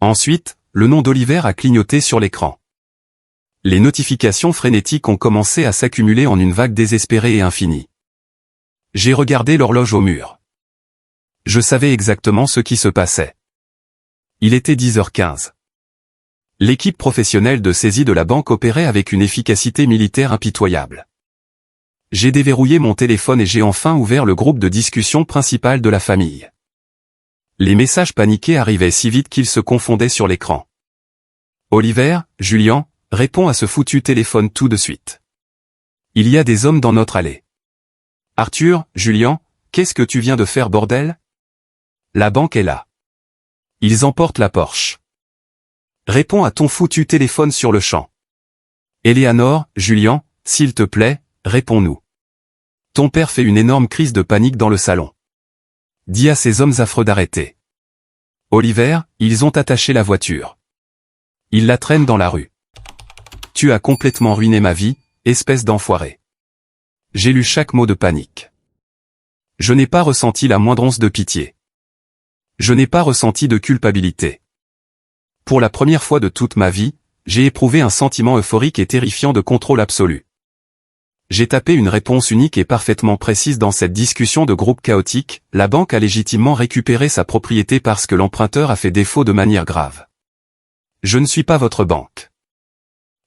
Ensuite, le nom d'Oliver a clignoté sur l'écran. Les notifications frénétiques ont commencé à s'accumuler en une vague désespérée et infinie. J'ai regardé l'horloge au mur. Je savais exactement ce qui se passait. Il était 10h15. L'équipe professionnelle de saisie de la banque opérait avec une efficacité militaire impitoyable. J'ai déverrouillé mon téléphone et j'ai enfin ouvert le groupe de discussion principal de la famille. Les messages paniqués arrivaient si vite qu'ils se confondaient sur l'écran. Oliver, Julian, réponds à ce foutu téléphone tout de suite. Il y a des hommes dans notre allée. Arthur, Julian, qu'est-ce que tu viens de faire bordel? La banque est là. Ils emportent la Porsche. Réponds à ton foutu téléphone sur le champ. Eleanor, Julian, s'il te plaît, réponds-nous. Ton père fait une énorme crise de panique dans le salon. Dis à ces hommes affreux d'arrêter. Oliver, ils ont attaché la voiture. Ils la traînent dans la rue. Tu as complètement ruiné ma vie, espèce d'enfoiré. J'ai lu chaque mot de panique. Je n'ai pas ressenti la moindre once de pitié. Je n'ai pas ressenti de culpabilité. Pour la première fois de toute ma vie, j'ai éprouvé un sentiment euphorique et terrifiant de contrôle absolu. J'ai tapé une réponse unique et parfaitement précise dans cette discussion de groupe chaotique. La banque a légitimement récupéré sa propriété parce que l'emprunteur a fait défaut de manière grave. Je ne suis pas votre banque.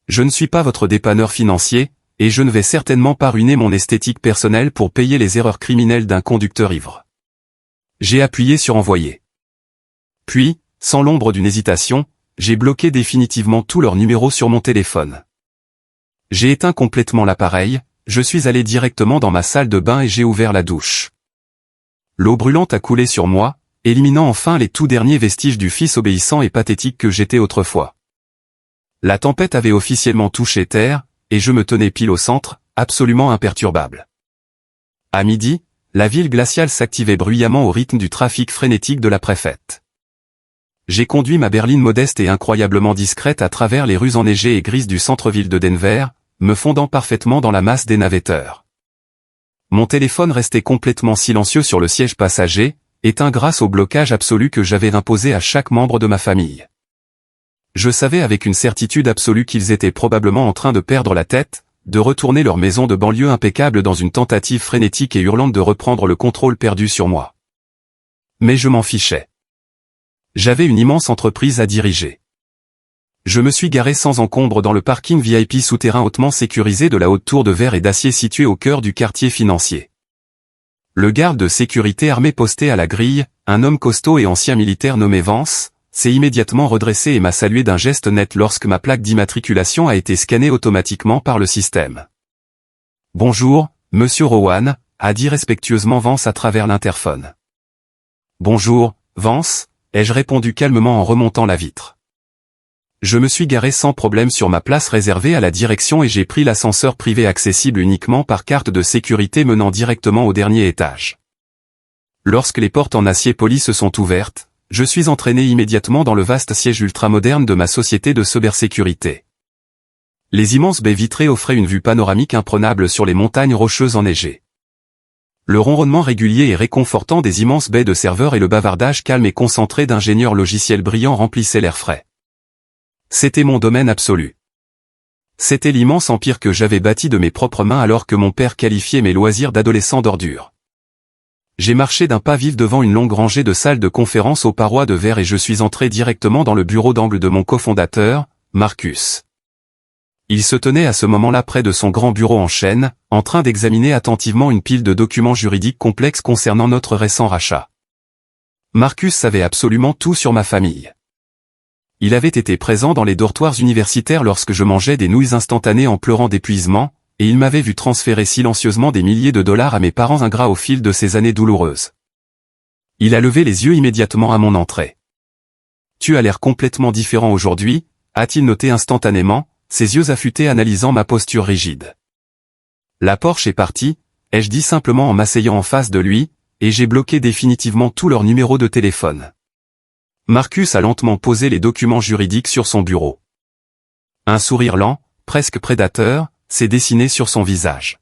Je ne suis pas votre dépanneur financier, et je ne vais certainement pas ruiner mon esthétique personnelle pour payer les erreurs criminelles d'un conducteur ivre. J'ai appuyé sur envoyer. Puis, sans l'ombre d'une hésitation, j'ai bloqué définitivement tous leurs numéros sur mon téléphone. J'ai éteint complètement l'appareil, je suis allé directement dans ma salle de bain et j'ai ouvert la douche. L'eau brûlante a coulé sur moi, éliminant enfin les tout derniers vestiges du fils obéissant et pathétique que j'étais autrefois. La tempête avait officiellement touché terre, et je me tenais pile au centre, absolument imperturbable. À midi, la ville glaciale s'activait bruyamment au rythme du trafic frénétique de la préfète. J'ai conduit ma berline modeste et incroyablement discrète à travers les rues enneigées et grises du centre-ville de Denver, me fondant parfaitement dans la masse des navetteurs. Mon téléphone restait complètement silencieux sur le siège passager, éteint grâce au blocage absolu que j'avais imposé à chaque membre de ma famille. Je savais avec une certitude absolue qu'ils étaient probablement en train de perdre la tête, de retourner leur maison de banlieue impeccable dans une tentative frénétique et hurlante de reprendre le contrôle perdu sur moi. Mais je m'en fichais. J'avais une immense entreprise à diriger. Je me suis garé sans encombre dans le parking VIP souterrain hautement sécurisé de la haute tour de verre et d'acier située au cœur du quartier financier. Le garde de sécurité armé posté à la grille, un homme costaud et ancien militaire nommé Vance, s'est immédiatement redressé et m'a salué d'un geste net lorsque ma plaque d'immatriculation a été scannée automatiquement par le système. « Bonjour, monsieur Rowan », a dit respectueusement Vance à travers l'interphone. « Bonjour, Vance », ai-je répondu calmement en remontant la vitre. Je me suis garé sans problème sur ma place réservée à la direction et j'ai pris l'ascenseur privé accessible uniquement par carte de sécurité menant directement au dernier étage. Lorsque les portes en acier poli se sont ouvertes, je suis entraîné immédiatement dans le vaste siège ultramoderne de ma société de cybersécurité. Les immenses baies vitrées offraient une vue panoramique imprenable sur les montagnes rocheuses enneigées. Le ronronnement régulier et réconfortant des immenses baies de serveurs et le bavardage calme et concentré d'ingénieurs logiciels brillants remplissaient l'air frais. C'était mon domaine absolu. C'était l'immense empire que j'avais bâti de mes propres mains alors que mon père qualifiait mes loisirs d'adolescent d'ordure. J'ai marché d'un pas vif devant une longue rangée de salles de conférence aux parois de verre et je suis entré directement dans le bureau d'angle de mon cofondateur, Marcus. Il se tenait à ce moment-là près de son grand bureau en chêne, en train d'examiner attentivement une pile de documents juridiques complexes concernant notre récent rachat. Marcus savait absolument tout sur ma famille. Il avait été présent dans les dortoirs universitaires lorsque je mangeais des nouilles instantanées en pleurant d'épuisement, et il m'avait vu transférer silencieusement des milliers de dollars à mes parents ingrats au fil de ces années douloureuses. Il a levé les yeux immédiatement à mon entrée. « Tu as l'air complètement différent aujourd'hui », a-t-il noté instantanément, ses yeux affûtés analysant ma posture rigide. La Porsche est partie, ai-je dit simplement en m'asseyant en face de lui, et j'ai bloqué définitivement tous leurs numéros de téléphone. Marcus a lentement posé les documents juridiques sur son bureau. Un sourire lent, presque prédateur, s'est dessiné sur son visage.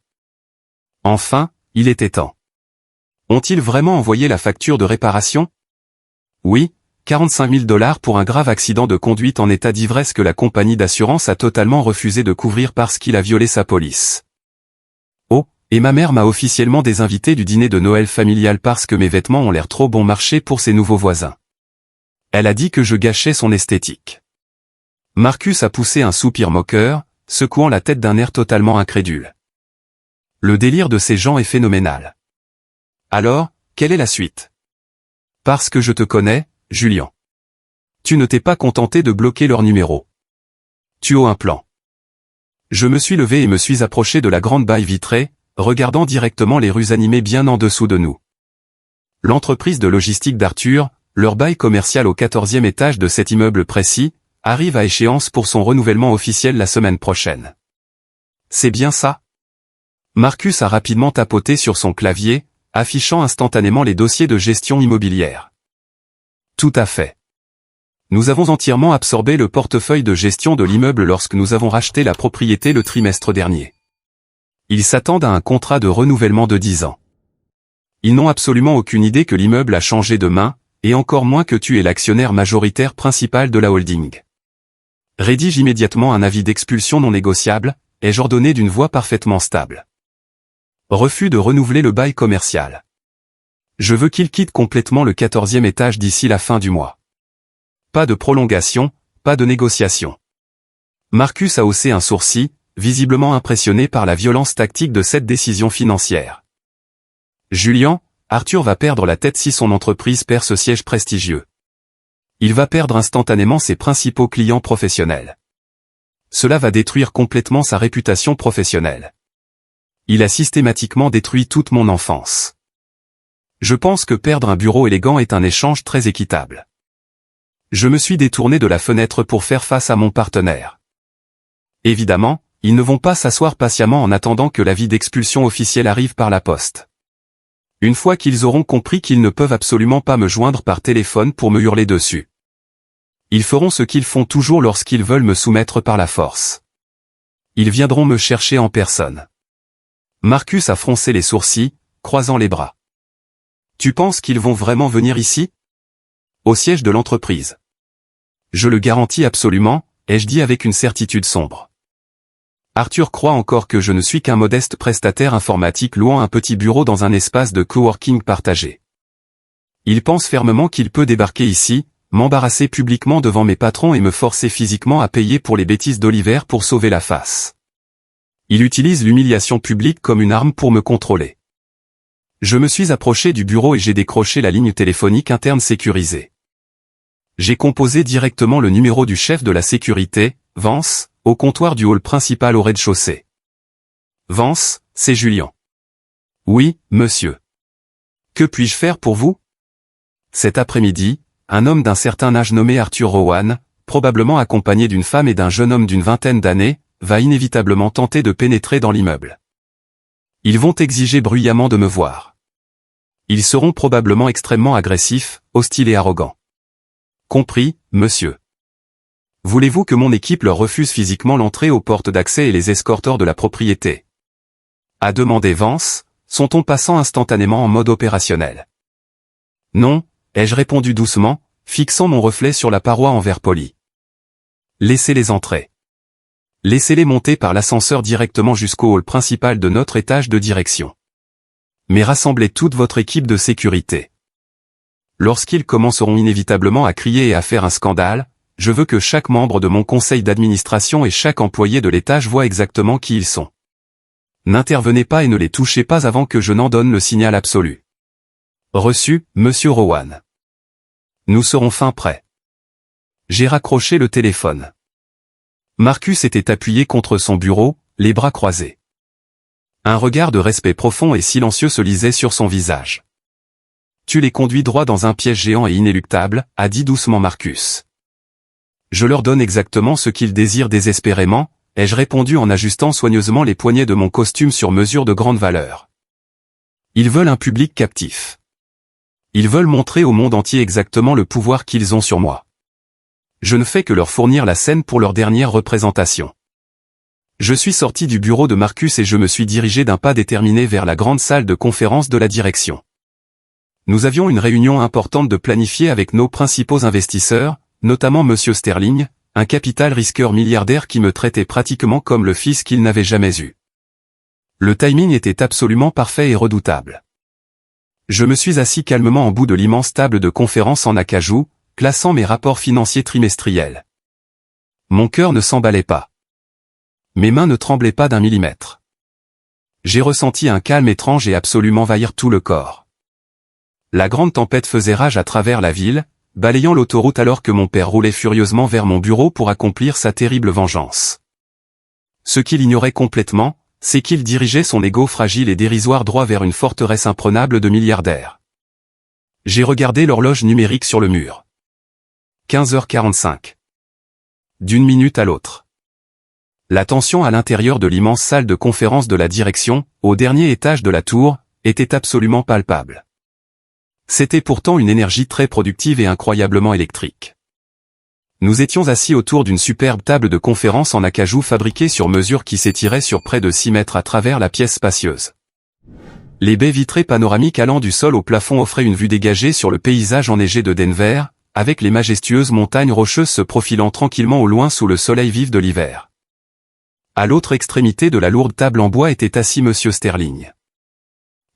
Enfin, il était temps. Ont-ils vraiment envoyé la facture de réparation? Oui, 45 000 $ pour un grave accident de conduite en état d'ivresse que la compagnie d'assurance a totalement refusé de couvrir parce qu'il a violé sa police. Oh, et ma mère m'a officiellement désinvité du dîner de Noël familial parce que mes vêtements ont l'air trop bon marché pour ses nouveaux voisins. Elle a dit que je gâchais son esthétique. Marcus a poussé un soupir moqueur, secouant la tête d'un air totalement incrédule. Le délire de ces gens est phénoménal. Alors, quelle est la suite? Parce que je te connais, Julian. Tu ne t'es pas contenté de bloquer leur numéro. Tu as un plan. Je me suis levé et me suis approché de la grande baille vitrée, regardant directement les rues animées bien en dessous de nous. L'entreprise de logistique d'Arthur, leur bail commercial au 14e étage de cet immeuble précis, arrive à échéance pour son renouvellement officiel la semaine prochaine. C'est bien ça? Marcus a rapidement tapoté sur son clavier, affichant instantanément les dossiers de gestion immobilière. Tout à fait. Nous avons entièrement absorbé le portefeuille de gestion de l'immeuble lorsque nous avons racheté la propriété le trimestre dernier. Ils s'attendent à un contrat de renouvellement de 10 ans. Ils n'ont absolument aucune idée que l'immeuble a changé de main, et encore moins que tu es l'actionnaire majoritaire principal de la holding. Rédige immédiatement un avis d'expulsion non négociable, ai-je ordonné d'une voix parfaitement stable. Refus de renouveler le bail commercial. Je veux qu'il quitte complètement le 14e étage d'ici la fin du mois. Pas de prolongation, pas de négociation. Marcus a haussé un sourcil, visiblement impressionné par la violence tactique de cette décision financière. Julian, Arthur va perdre la tête si son entreprise perd ce siège prestigieux. Il va perdre instantanément ses principaux clients professionnels. Cela va détruire complètement sa réputation professionnelle. Il a systématiquement détruit toute mon enfance. Je pense que perdre un bureau élégant est un échange très équitable. Je me suis détourné de la fenêtre pour faire face à mon partenaire. Évidemment, ils ne vont pas s'asseoir patiemment en attendant que l'avis d'expulsion officiel arrive par la poste. Une fois qu'ils auront compris qu'ils ne peuvent absolument pas me joindre par téléphone pour me hurler dessus. Ils feront ce qu'ils font toujours lorsqu'ils veulent me soumettre par la force. Ils viendront me chercher en personne. Marcus a froncé les sourcils, croisant les bras. Tu penses qu'ils vont vraiment venir ici? Au siège de l'entreprise. Je le garantis absolument, ai-je dit avec une certitude sombre. Arthur croit encore que je ne suis qu'un modeste prestataire informatique louant un petit bureau dans un espace de coworking partagé. Il pense fermement qu'il peut débarquer ici, m'embarrasser publiquement devant mes patrons et me forcer physiquement à payer pour les bêtises d'Oliver pour sauver la face. Il utilise l'humiliation publique comme une arme pour me contrôler. Je me suis approché du bureau et j'ai décroché la ligne téléphonique interne sécurisée. J'ai composé directement le numéro du chef de la sécurité, Vance, au comptoir du hall principal au rez-de-chaussée. Vance, c'est Julian. Oui, monsieur. Que puis-je faire pour vous? Cet après-midi, un homme d'un certain âge nommé Arthur Rowan, probablement accompagné d'une femme et d'un jeune homme d'une vingtaine d'années, va inévitablement tenter de pénétrer dans l'immeuble. Ils vont exiger bruyamment de me voir. Ils seront probablement extrêmement agressifs, hostiles et arrogants. Compris, monsieur. Voulez-vous que mon équipe leur refuse physiquement l'entrée aux portes d'accès et les escorte hors de la propriété? A demandé Vance, son ton passant instantanément en mode opérationnel. Non, ai-je répondu doucement, fixant mon reflet sur la paroi en verre poli. Laissez-les entrer. Laissez-les monter par l'ascenseur directement jusqu'au hall principal de notre étage de direction. Mais rassemblez toute votre équipe de sécurité. Lorsqu'ils commenceront inévitablement à crier et à faire un scandale, je veux que chaque membre de mon conseil d'administration et chaque employé de l'étage voient exactement qui ils sont. N'intervenez pas et ne les touchez pas avant que je n'en donne le signal absolu. Reçu, monsieur Rowan. Nous serons fin prêts. J'ai raccroché le téléphone. Marcus était appuyé contre son bureau, les bras croisés. Un regard de respect profond et silencieux se lisait sur son visage. Tu les conduis droit dans un piège géant et inéluctable, a dit doucement Marcus. Je leur donne exactement ce qu'ils désirent désespérément, ai-je répondu en ajustant soigneusement les poignets de mon costume sur mesure de grande valeur. Ils veulent un public captif. Ils veulent montrer au monde entier exactement le pouvoir qu'ils ont sur moi. Je ne fais que leur fournir la scène pour leur dernière représentation. Je suis sorti du bureau de Marcus et je me suis dirigé d'un pas déterminé vers la grande salle de conférence de la direction. Nous avions une réunion importante de planifier avec nos principaux investisseurs, notamment Monsieur Sterling, un capital risqueur milliardaire qui me traitait pratiquement comme le fils qu'il n'avait jamais eu. Le timing était absolument parfait et redoutable. Je me suis assis calmement en bout de l'immense table de conférence en acajou, classant mes rapports financiers trimestriels. Mon cœur ne s'emballait pas. Mes mains ne tremblaient pas d'un millimètre. J'ai ressenti un calme étrange et absolument envahir tout le corps. La grande tempête faisait rage à travers la ville, balayant l'autoroute alors que mon père roulait furieusement vers mon bureau pour accomplir sa terrible vengeance. Ce qu'il ignorait complètement, c'est qu'il dirigeait son ego fragile et dérisoire droit vers une forteresse imprenable de milliardaires. J'ai regardé l'horloge numérique sur le mur. 15h45. D'une minute à l'autre. La tension à l'intérieur de l'immense salle de conférence de la direction, au dernier étage de la tour, était absolument palpable. C'était pourtant une énergie très productive et incroyablement électrique. Nous étions assis autour d'une superbe table de conférence en acajou fabriquée sur mesure qui s'étirait sur près de 6 mètres à travers la pièce spacieuse. Les baies vitrées panoramiques allant du sol au plafond offraient une vue dégagée sur le paysage enneigé de Denver, avec les majestueuses montagnes rocheuses se profilant tranquillement au loin sous le soleil vif de l'hiver. À l'autre extrémité de la lourde table en bois était assis Monsieur Sterling.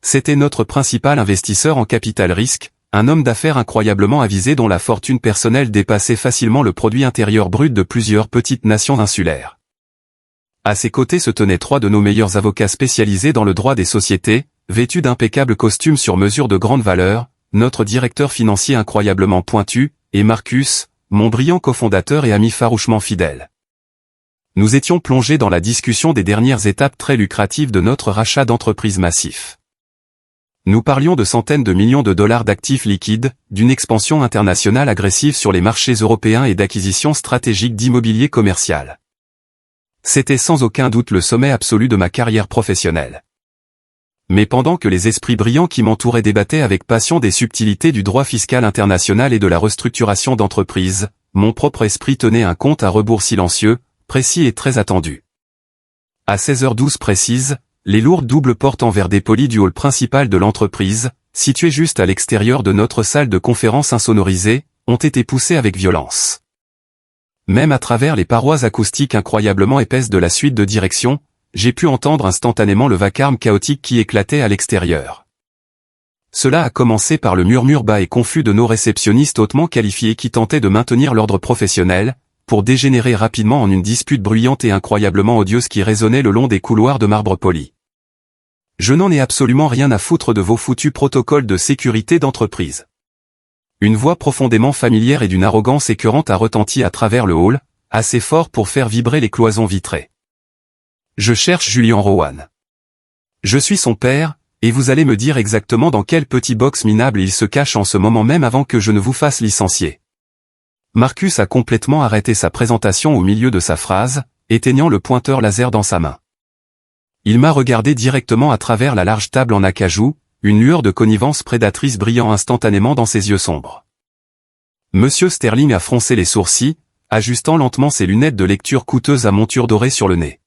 C'était notre principal investisseur en capital risque, un homme d'affaires incroyablement avisé dont la fortune personnelle dépassait facilement le produit intérieur brut de plusieurs petites nations insulaires. À ses côtés se tenaient 3 de nos meilleurs avocats spécialisés dans le droit des sociétés, vêtus d'impeccables costumes sur mesure de grande valeur, notre directeur financier incroyablement pointu, et Marcus, mon brillant cofondateur et ami farouchement fidèle. Nous étions plongés dans la discussion des dernières étapes très lucratives de notre rachat d'entreprise massif. Nous parlions de centaines de millions de dollars d'actifs liquides, d'une expansion internationale agressive sur les marchés européens et d'acquisitions stratégiques d'immobilier commercial. C'était sans aucun doute le sommet absolu de ma carrière professionnelle. Mais pendant que les esprits brillants qui m'entouraient débattaient avec passion des subtilités du droit fiscal international et de la restructuration d'entreprises, mon propre esprit tenait un compte à rebours silencieux, précis et très attendu. À 16h12 précises, les lourdes doubles portes en verre dépoli du hall principal de l'entreprise, situé juste à l'extérieur de notre salle de conférence insonorisée, ont été poussées avec violence. Même à travers les parois acoustiques incroyablement épaisses de la suite de direction, j'ai pu entendre instantanément le vacarme chaotique qui éclatait à l'extérieur. Cela a commencé par le murmure bas et confus de nos réceptionnistes hautement qualifiés qui tentaient de maintenir l'ordre professionnel, pour dégénérer rapidement en une dispute bruyante et incroyablement odieuse qui résonnait le long des couloirs de marbre poli. Je n'en ai absolument rien à foutre de vos foutus protocoles de sécurité d'entreprise. Une voix profondément familière et d'une arrogance écœurante a retenti à travers le hall, assez fort pour faire vibrer les cloisons vitrées. Je cherche Julian Rowan. Je suis son père, et vous allez me dire exactement dans quel petit box minable il se cache en ce moment même avant que je ne vous fasse licencier. Marcus a complètement arrêté sa présentation au milieu de sa phrase, éteignant le pointeur laser dans sa main. Il m'a regardé directement à travers la large table en acajou, une lueur de connivence prédatrice brillant instantanément dans ses yeux sombres. Monsieur Sterling a froncé les sourcils, ajustant lentement ses lunettes de lecture coûteuses à monture dorée sur le nez.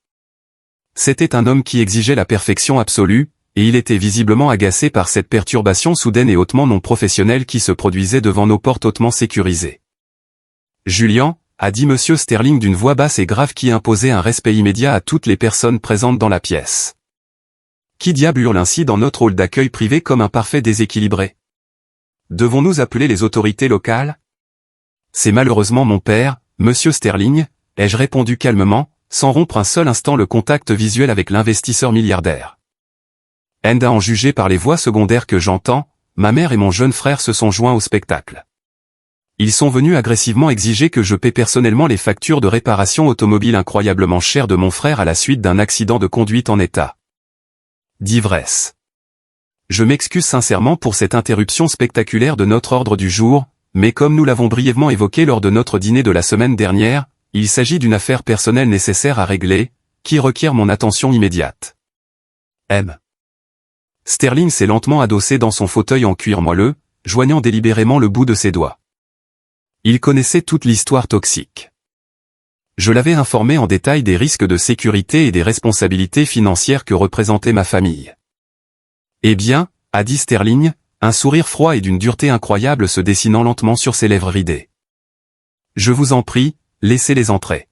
C'était un homme qui exigeait la perfection absolue, et il était visiblement agacé par cette perturbation soudaine et hautement non professionnelle qui se produisait devant nos portes hautement sécurisées. Julian, a dit Monsieur Sterling d'une voix basse et grave qui imposait un respect immédiat à toutes les personnes présentes dans la pièce. Qui diable hurle ainsi dans notre hall d'accueil privé comme un parfait déséquilibré? Devons-nous appeler les autorités locales? C'est malheureusement mon père, Monsieur Sterling, ai-je répondu calmement, sans rompre un seul instant le contact visuel avec l'investisseur milliardaire. À en juger par les voix secondaires que j'entends, ma mère et mon jeune frère se sont joints au spectacle. Ils sont venus agressivement exiger que je paie personnellement les factures de réparation automobile incroyablement chères de mon frère à la suite d'un accident de conduite en état d'ivresse. Je m'excuse sincèrement pour cette interruption spectaculaire de notre ordre du jour, mais comme nous l'avons brièvement évoqué lors de notre dîner de la semaine dernière, il s'agit d'une affaire personnelle nécessaire à régler, qui requiert mon attention immédiate. M. Sterling s'est lentement adossé dans son fauteuil en cuir moelleux, joignant délibérément le bout de ses doigts. Il connaissait toute l'histoire toxique. Je l'avais informé en détail des risques de sécurité et des responsabilités financières que représentait ma famille. Eh bien, a dit Sterling, un sourire froid et d'une dureté incroyable se dessinant lentement sur ses lèvres ridées. Je vous en prie, laissez-les entrer.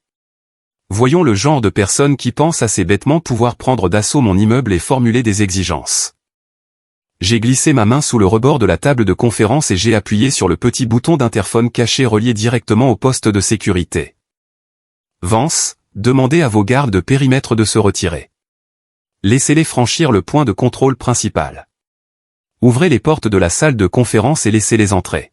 Voyons le genre de personne qui pense assez bêtement pouvoir prendre d'assaut mon immeuble et formuler des exigences. J'ai glissé ma main sous le rebord de la table de conférence et j'ai appuyé sur le petit bouton d'interphone caché relié directement au poste de sécurité. Vance, demandez à vos gardes de périmètre de se retirer. Laissez-les franchir le point de contrôle principal. Ouvrez les portes de la salle de conférence et laissez-les entrer.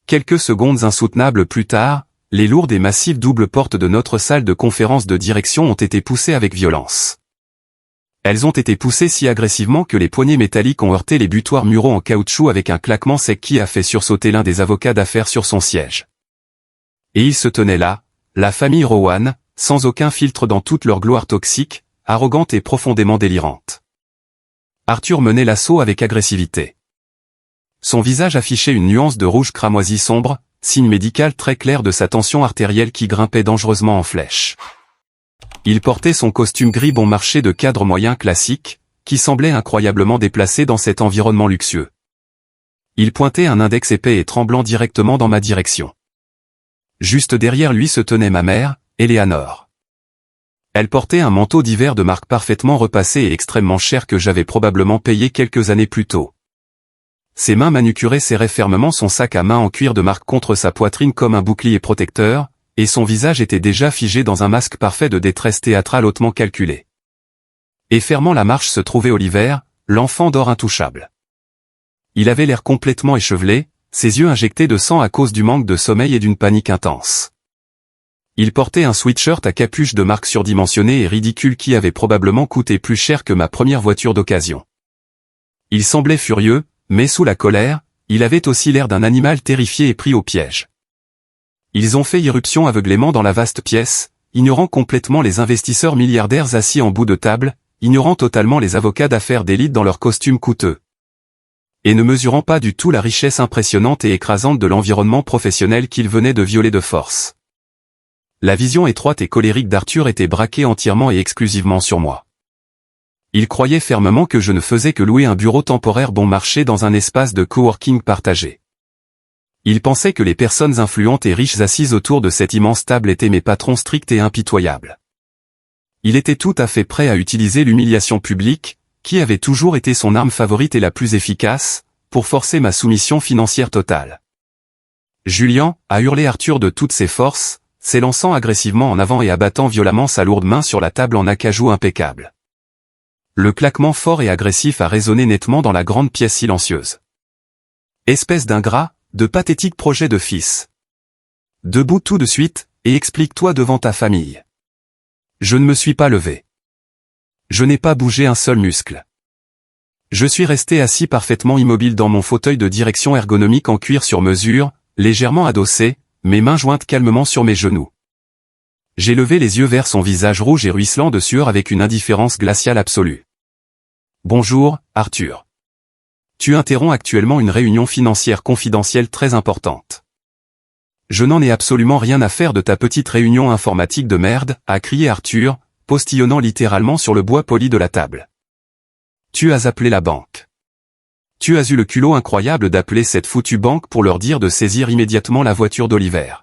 Quelques secondes insoutenables plus tard, les lourdes et massives doubles portes de notre salle de conférence de direction ont été poussées avec violence. Elles ont été poussées si agressivement que les poignées métalliques ont heurté les butoirs muraux en caoutchouc avec un claquement sec qui a fait sursauter l'un des avocats d'affaires sur son siège. Et il se tenait là, la famille Rowan, sans aucun filtre dans toute leur gloire toxique, arrogante et profondément délirante. Arthur menait l'assaut avec agressivité. Son visage affichait une nuance de rouge cramoisi sombre, signe médical très clair de sa tension artérielle qui grimpait dangereusement en flèche. Il portait son costume gris bon marché de cadre moyen classique, qui semblait incroyablement déplacé dans cet environnement luxueux. Il pointait un index épais et tremblant directement dans ma direction. Juste derrière lui se tenait ma mère, Eleanor. Elle portait un manteau d'hiver de marque parfaitement repassé et extrêmement cher que j'avais probablement payé quelques années plus tôt. Ses mains manucurées serraient fermement son sac à main en cuir de marque contre sa poitrine comme un bouclier protecteur, et son visage était déjà figé dans un masque parfait de détresse théâtrale hautement calculé. Et fermant la marche se trouvait Oliver, l'enfant d'or intouchable. Il avait l'air complètement échevelé, ses yeux injectés de sang à cause du manque de sommeil et d'une panique intense. Il portait un sweatshirt à capuche de marque surdimensionnée et ridicule qui avait probablement coûté plus cher que ma première voiture d'occasion. Il semblait furieux, mais sous la colère, il avait aussi l'air d'un animal terrifié et pris au piège. Ils ont fait irruption aveuglément dans la vaste pièce, ignorant complètement les investisseurs milliardaires assis en bout de table, ignorant totalement les avocats d'affaires d'élite dans leurs costumes coûteux. Et ne mesurant pas du tout la richesse impressionnante et écrasante de l'environnement professionnel qu'ils venaient de violer de force. La vision étroite et colérique d'Arthur était braquée entièrement et exclusivement sur moi. Il croyait fermement que je ne faisais que louer un bureau temporaire bon marché dans un espace de coworking partagé. Il pensait que les personnes influentes et riches assises autour de cette immense table étaient mes patrons stricts et impitoyables. Il était tout à fait prêt à utiliser l'humiliation publique, qui avait toujours été son arme favorite et la plus efficace, pour forcer ma soumission financière totale. Julien, a hurlé Arthur de toutes ses forces, s'élançant agressivement en avant et abattant violemment sa lourde main sur la table en acajou impeccable. Le claquement fort et agressif a résonné nettement dans la grande pièce silencieuse. Espèce d'ingrat, de pathétique projet de fils. Debout tout de suite, et explique-toi devant ta famille. Je ne me suis pas levé. Je n'ai pas bougé un seul muscle. Je suis resté assis parfaitement immobile dans mon fauteuil de direction ergonomique en cuir sur mesure, légèrement adossé, mes mains jointes calmement sur mes genoux. J'ai levé les yeux vers son visage rouge et ruisselant de sueur avec une indifférence glaciale absolue. Bonjour, Arthur. Tu interromps actuellement une réunion financière confidentielle très importante. Je n'en ai absolument rien à faire de ta petite réunion informatique de merde, a crié Arthur, postillonnant littéralement sur le bois poli de la table. Tu as appelé la banque. Tu as eu le culot incroyable d'appeler cette foutue banque pour leur dire de saisir immédiatement la voiture d'Oliver.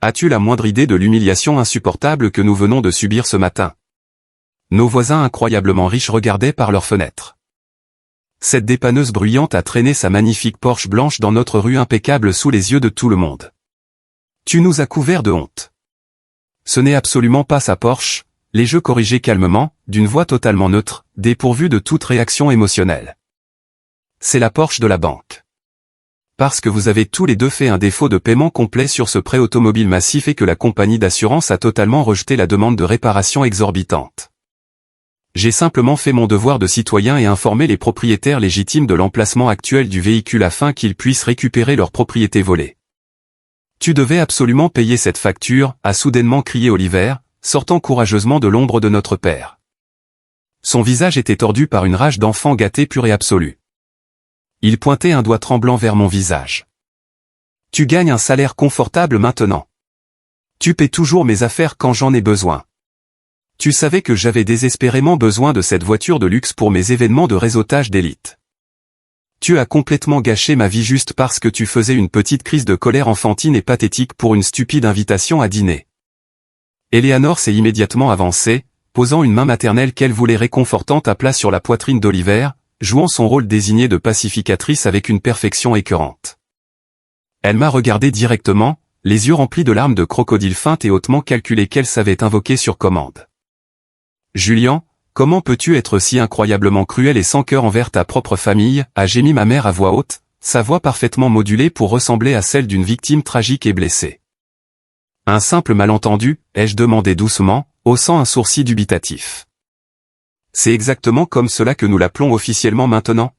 As-tu la moindre idée de l'humiliation insupportable que nous venons de subir ce matin? Nos voisins incroyablement riches regardaient par leurs fenêtres. Cette dépanneuse bruyante a traîné sa magnifique Porsche blanche dans notre rue impeccable sous les yeux de tout le monde. Tu nous as couverts de honte. Ce n'est absolument pas sa Porsche, les jeux corrigés calmement, d'une voix totalement neutre, dépourvue de toute réaction émotionnelle. C'est la Porsche de la banque. Parce que vous avez tous les deux fait un défaut de paiement complet sur ce prêt automobile massif et que la compagnie d'assurance a totalement rejeté la demande de réparation exorbitante. J'ai simplement fait mon devoir de citoyen et informé les propriétaires légitimes de l'emplacement actuel du véhicule afin qu'ils puissent récupérer leur propriété volée. Tu devais absolument payer cette facture, a soudainement crié Oliver, sortant courageusement de l'ombre de notre père. Son visage était tordu par une rage d'enfant gâté pure et absolue. Il pointait un doigt tremblant vers mon visage. Tu gagnes un salaire confortable maintenant. Tu paies toujours mes affaires quand j'en ai besoin. Tu savais que j'avais désespérément besoin de cette voiture de luxe pour mes événements de réseautage d'élite. Tu as complètement gâché ma vie juste parce que tu faisais une petite crise de colère enfantine et pathétique pour une stupide invitation à dîner. Eleanor s'est immédiatement avancée, posant une main maternelle qu'elle voulait réconfortante à plat sur la poitrine d'Oliver, jouant son rôle désigné de pacificatrice avec une perfection écœurante. Elle m'a regardé directement, les yeux remplis de larmes de crocodile feintes et hautement calculées qu'elle savait invoquer sur commande. Julien, comment peux-tu être si incroyablement cruel et sans cœur envers ta propre famille, a gémi ma mère à voix haute, sa voix parfaitement modulée pour ressembler à celle d'une victime tragique et blessée. Un simple malentendu, ai-je demandé doucement, haussant un sourcil dubitatif. C'est exactement comme cela que nous l'appelons officiellement maintenant?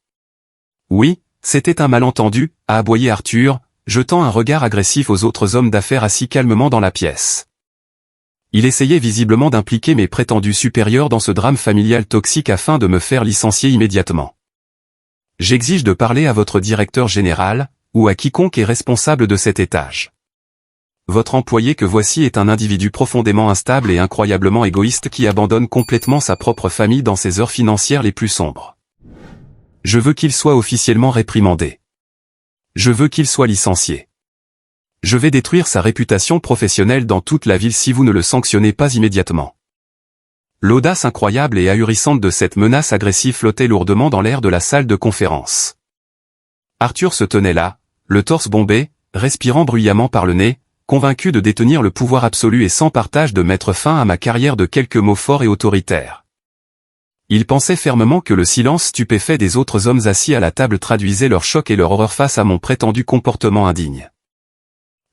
Oui, c'était un malentendu, a aboyé Arthur, jetant un regard agressif aux autres hommes d'affaires assis calmement dans la pièce. Il essayait visiblement d'impliquer mes prétendus supérieurs dans ce drame familial toxique afin de me faire licencier immédiatement. J'exige de parler à votre directeur général, ou à quiconque est responsable de cet étage. Votre employé que voici est un individu profondément instable et incroyablement égoïste qui abandonne complètement sa propre famille dans ses heures financières les plus sombres. Je veux qu'il soit officiellement réprimandé. Je veux qu'il soit licencié. Je vais détruire sa réputation professionnelle dans toute la ville si vous ne le sanctionnez pas immédiatement. L'audace incroyable et ahurissante de cette menace agressive flottait lourdement dans l'air de la salle de conférence. Arthur se tenait là, le torse bombé, respirant bruyamment par le nez, convaincu de détenir le pouvoir absolu et sans partage de mettre fin à ma carrière de quelques mots forts et autoritaires. Il pensait fermement que le silence stupéfait des autres hommes assis à la table traduisait leur choc et leur horreur face à mon prétendu comportement indigne.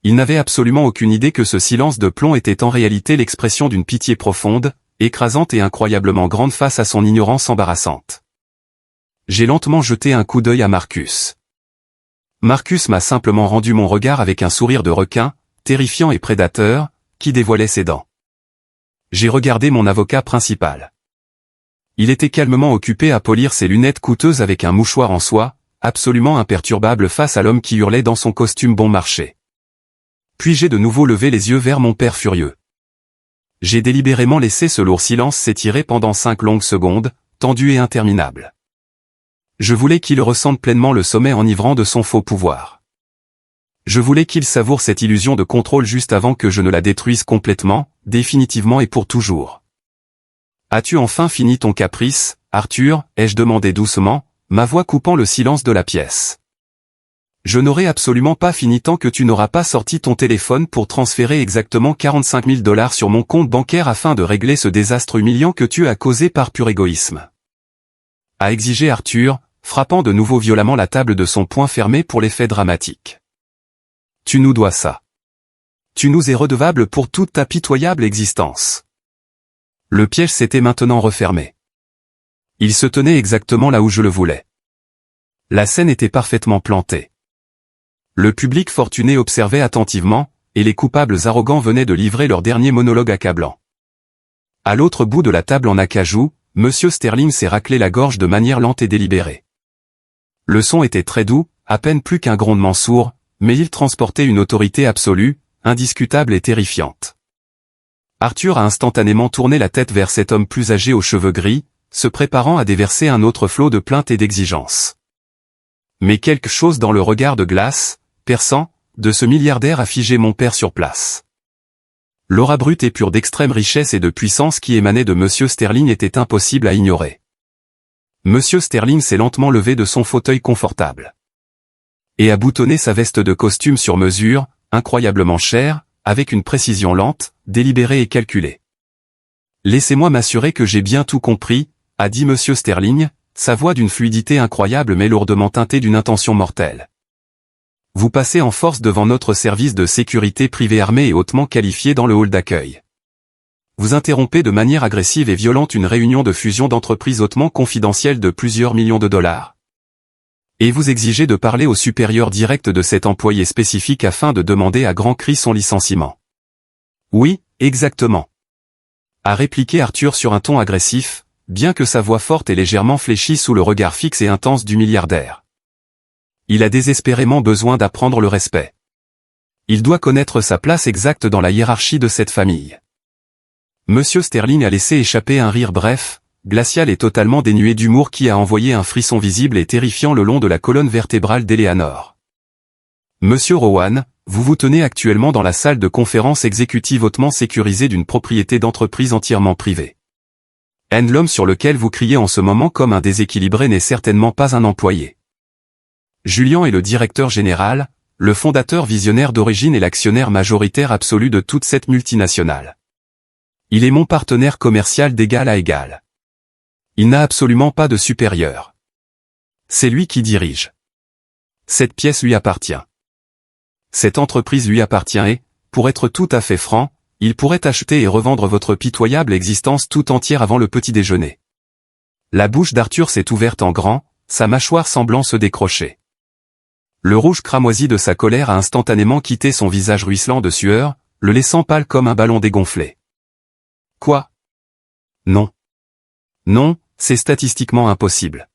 Il n'avait absolument aucune idée que ce silence de plomb était en réalité l'expression d'une pitié profonde, écrasante et incroyablement grande face à son ignorance embarrassante. J'ai lentement jeté un coup d'œil à Marcus. Marcus m'a simplement rendu mon regard avec un sourire de requin, terrifiant et prédateur, qui dévoilait ses dents. J'ai regardé mon avocat principal. Il était calmement occupé à polir ses lunettes coûteuses avec un mouchoir en soie, absolument imperturbable face à l'homme qui hurlait dans son costume bon marché. Puis j'ai de nouveau levé les yeux vers mon père furieux. J'ai délibérément laissé ce lourd silence s'étirer pendant 5 longues secondes, tendu et interminable. Je voulais qu'il ressente pleinement le sommet enivrant de son faux pouvoir. Je voulais qu'il savoure cette illusion de contrôle juste avant que je ne la détruise complètement, définitivement et pour toujours. « As-tu enfin fini ton caprice, Arthur ?» ai-je demandé doucement, ma voix coupant le silence de la pièce. « Je n'aurai absolument pas fini tant que tu n'auras pas sorti ton téléphone pour transférer exactement 45 000 $ sur mon compte bancaire afin de régler ce désastre humiliant que tu as causé par pur égoïsme. » a exigé Arthur, frappant de nouveau violemment la table de son poing fermé pour l'effet dramatique. Tu nous dois ça. Tu nous es redevable pour toute ta pitoyable existence. Le piège s'était maintenant refermé. Il se tenait exactement là où je le voulais. La scène était parfaitement plantée. Le public fortuné observait attentivement, et les coupables arrogants venaient de livrer leur dernier monologue accablant. À l'autre bout de la table en acajou, Monsieur Sterling s'est raclé la gorge de manière lente et délibérée. Le son était très doux, à peine plus qu'un grondement sourd, mais il transportait une autorité absolue, indiscutable et terrifiante. Arthur a instantanément tourné la tête vers cet homme plus âgé aux cheveux gris, se préparant à déverser un autre flot de plaintes et d'exigences. Mais quelque chose dans le regard de glace, perçant, de ce milliardaire a figé mon père sur place. L'aura brute et pure d'extrême richesse et de puissance qui émanait de Monsieur Sterling était impossible à ignorer. Monsieur Sterling s'est lentement levé de son fauteuil confortable. Et a boutonné sa veste de costume sur mesure, incroyablement chère, avec une précision lente, délibérée et calculée. « Laissez-moi m'assurer que j'ai bien tout compris », a dit Monsieur Sterling, sa voix d'une fluidité incroyable mais lourdement teintée d'une intention mortelle. « Vous passez en force devant notre service de sécurité privée armé et hautement qualifié dans le hall d'accueil. Vous interrompez de manière agressive et violente une réunion de fusion d'entreprises hautement confidentielle de plusieurs millions de dollars. Et vous exigez de parler au supérieur direct de cet employé spécifique afin de demander à grands cris son licenciement. »« Oui, exactement. » a répliqué Arthur sur un ton agressif, bien que sa voix forte et légèrement fléchie sous le regard fixe et intense du milliardaire. Il a désespérément besoin d'apprendre le respect. Il doit connaître sa place exacte dans la hiérarchie de cette famille. Monsieur Sterling a laissé échapper un rire bref, glacial et totalement dénué d'humour qui a envoyé un frisson visible et terrifiant le long de la colonne vertébrale d'Eleanor. Monsieur Rowan, vous vous tenez actuellement dans la salle de conférence exécutive hautement sécurisée d'une propriété d'entreprise entièrement privée. L'homme sur lequel vous criez en ce moment comme un déséquilibré n'est certainement pas un employé. Julian est le directeur général, le fondateur visionnaire d'origine et l'actionnaire majoritaire absolu de toute cette multinationale. Il est mon partenaire commercial d'égal à égal. Il n'a absolument pas de supérieur. C'est lui qui dirige. Cette pièce lui appartient. Cette entreprise lui appartient et, pour être tout à fait franc, il pourrait acheter et revendre votre pitoyable existence tout entière avant le petit déjeuner. La bouche d'Arthur s'est ouverte en grand, sa mâchoire semblant se décrocher. Le rouge cramoisi de sa colère a instantanément quitté son visage ruisselant de sueur, le laissant pâle comme un ballon dégonflé. Quoi? Non. Non, c'est statistiquement impossible.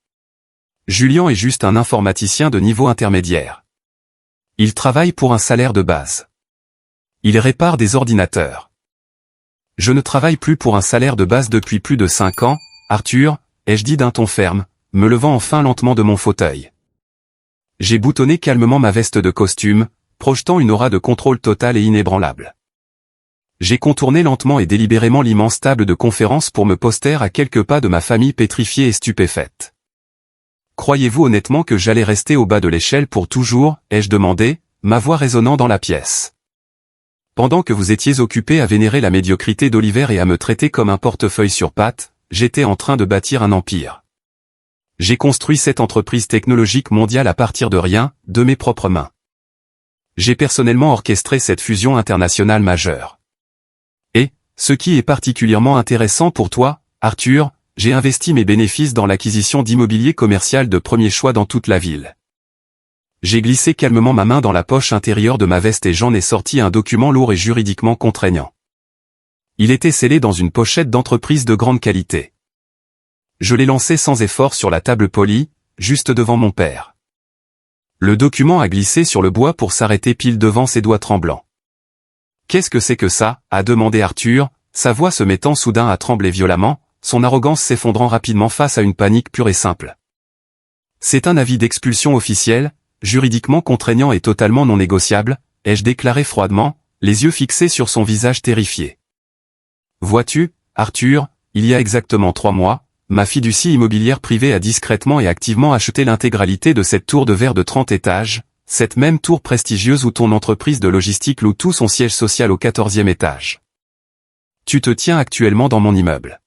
Julien est juste un informaticien de niveau intermédiaire. Il travaille pour un salaire de base. Il répare des ordinateurs. Je ne travaille plus pour un salaire de base depuis plus de 5 ans, Arthur, ai-je dit d'un ton ferme, me levant enfin lentement de mon fauteuil. J'ai boutonné calmement ma veste de costume, projetant une aura de contrôle total et inébranlable. J'ai contourné lentement et délibérément l'immense table de conférence pour me poster à quelques pas de ma famille pétrifiée et stupéfaite. Croyez-vous honnêtement que j'allais rester au bas de l'échelle pour toujours, ai-je demandé, ma voix résonnant dans la pièce. Pendant que vous étiez occupé à vénérer la médiocrité d'Oliver et à me traiter comme un portefeuille sur pattes, j'étais en train de bâtir un empire. J'ai construit cette entreprise technologique mondiale à partir de rien, de mes propres mains. J'ai personnellement orchestré cette fusion internationale majeure. Et, ce qui est particulièrement intéressant pour toi, Arthur, j'ai investi mes bénéfices dans l'acquisition d'immobilier commercial de premier choix dans toute la ville. J'ai glissé calmement ma main dans la poche intérieure de ma veste et j'en ai sorti un document lourd et juridiquement contraignant. Il était scellé dans une pochette d'entreprise de grande qualité. Je l'ai lancé sans effort sur la table polie, juste devant mon père. Le document a glissé sur le bois pour s'arrêter pile devant ses doigts tremblants. « Qu'est-ce que c'est que ça ?» a demandé Arthur, sa voix se mettant soudain à trembler violemment, son arrogance s'effondrant rapidement face à une panique pure et simple. « C'est un avis d'expulsion officiel, juridiquement contraignant et totalement non négociable, ai-je déclaré froidement, les yeux fixés sur son visage terrifié. Vois-tu, Arthur, il y a exactement 3 mois, ma fiducie immobilière privée a discrètement et activement acheté l'intégralité de cette tour de verre de 30 étages, cette même tour prestigieuse où ton entreprise de logistique loue tout son siège social au 14e étage. Tu te tiens actuellement dans mon immeuble.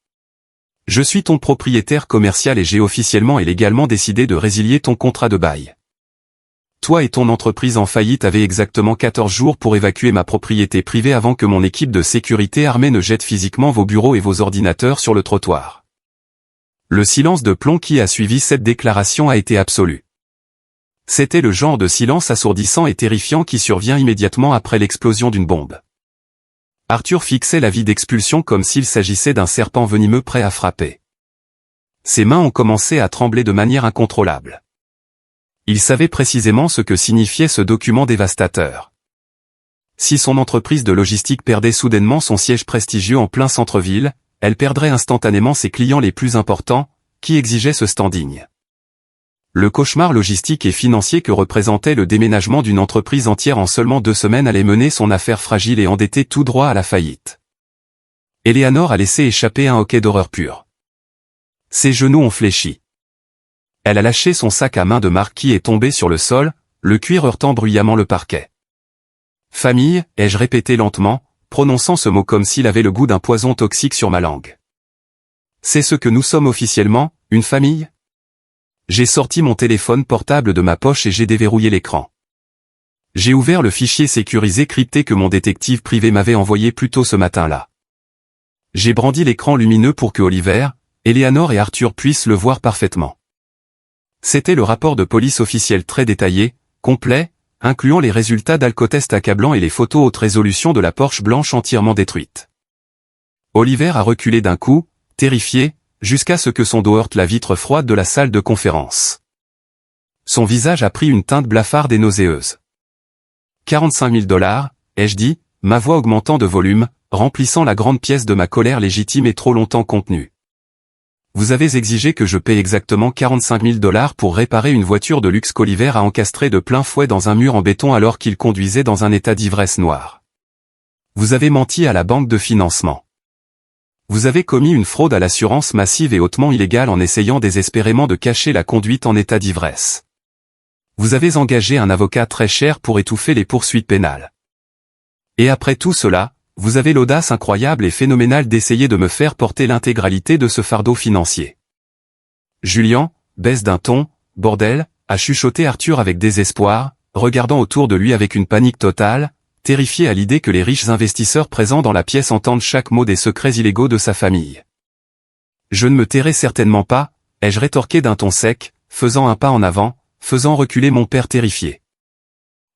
Je suis ton propriétaire commercial et j'ai officiellement et légalement décidé de résilier ton contrat de bail. Toi et ton entreprise en faillite avez exactement 14 jours pour évacuer ma propriété privée avant que mon équipe de sécurité armée ne jette physiquement vos bureaux et vos ordinateurs sur le trottoir. Le silence de plomb qui a suivi cette déclaration a été absolu. C'était le genre de silence assourdissant et terrifiant qui survient immédiatement après l'explosion d'une bombe. Arthur fixait l'avis d'expulsion comme s'il s'agissait d'un serpent venimeux prêt à frapper. Ses mains ont commencé à trembler de manière incontrôlable. Il savait précisément ce que signifiait ce document dévastateur. Si son entreprise de logistique perdait soudainement son siège prestigieux en plein centre-ville, elle perdrait instantanément ses clients les plus importants, qui exigeaient ce standing. Le cauchemar logistique et financier que représentait le déménagement d'une entreprise entière en seulement 2 semaines allait mener son affaire fragile et endettée tout droit à la faillite. Eleanor a laissé échapper un hoquet d'horreur pure. Ses genoux ont fléchi. Elle a lâché son sac à main de marque qui est tombé sur le sol, le cuir heurtant bruyamment le parquet. « Famille » ai-je répété lentement, prononçant ce mot comme s'il avait le goût d'un poison toxique sur ma langue. « C'est ce que nous sommes officiellement, une famille ?» J'ai sorti mon téléphone portable de ma poche et j'ai déverrouillé l'écran. J'ai ouvert le fichier sécurisé crypté que mon détective privé m'avait envoyé plus tôt ce matin-là. J'ai brandi l'écran lumineux pour que Oliver, Eleanor et Arthur puissent le voir parfaitement. C'était le rapport de police officiel très détaillé, complet, incluant les résultats d'alcotest accablant et les photos haute résolution de la Porsche blanche entièrement détruite. Oliver a reculé d'un coup, terrifié, jusqu'à ce que son dos heurte la vitre froide de la salle de conférence. Son visage a pris une teinte blafarde et nauséeuse. 45 000 $, ai-je dit, ma voix augmentant de volume, remplissant la grande pièce de ma colère légitime et trop longtemps contenue. Vous avez exigé que je paie exactement 45 000 $ pour réparer une voiture de luxe qu'Oliver a encastrée de plein fouet dans un mur en béton alors qu'il conduisait dans un état d'ivresse noire. Vous avez menti à la banque de financement. Vous avez commis une fraude à l'assurance massive et hautement illégale en essayant désespérément de cacher la conduite en état d'ivresse. Vous avez engagé un avocat très cher pour étouffer les poursuites pénales. Et après tout cela, vous avez l'audace incroyable et phénoménale d'essayer de me faire porter l'intégralité de ce fardeau financier. Julien, baisse d'un ton, bordel, a chuchoté Arthur avec désespoir, regardant autour de lui avec une panique totale, terrifié à l'idée que les riches investisseurs présents dans la pièce entendent chaque mot des secrets illégaux de sa famille. Je ne me tairai certainement pas, ai-je rétorqué d'un ton sec, faisant un pas en avant, faisant reculer mon père terrifié.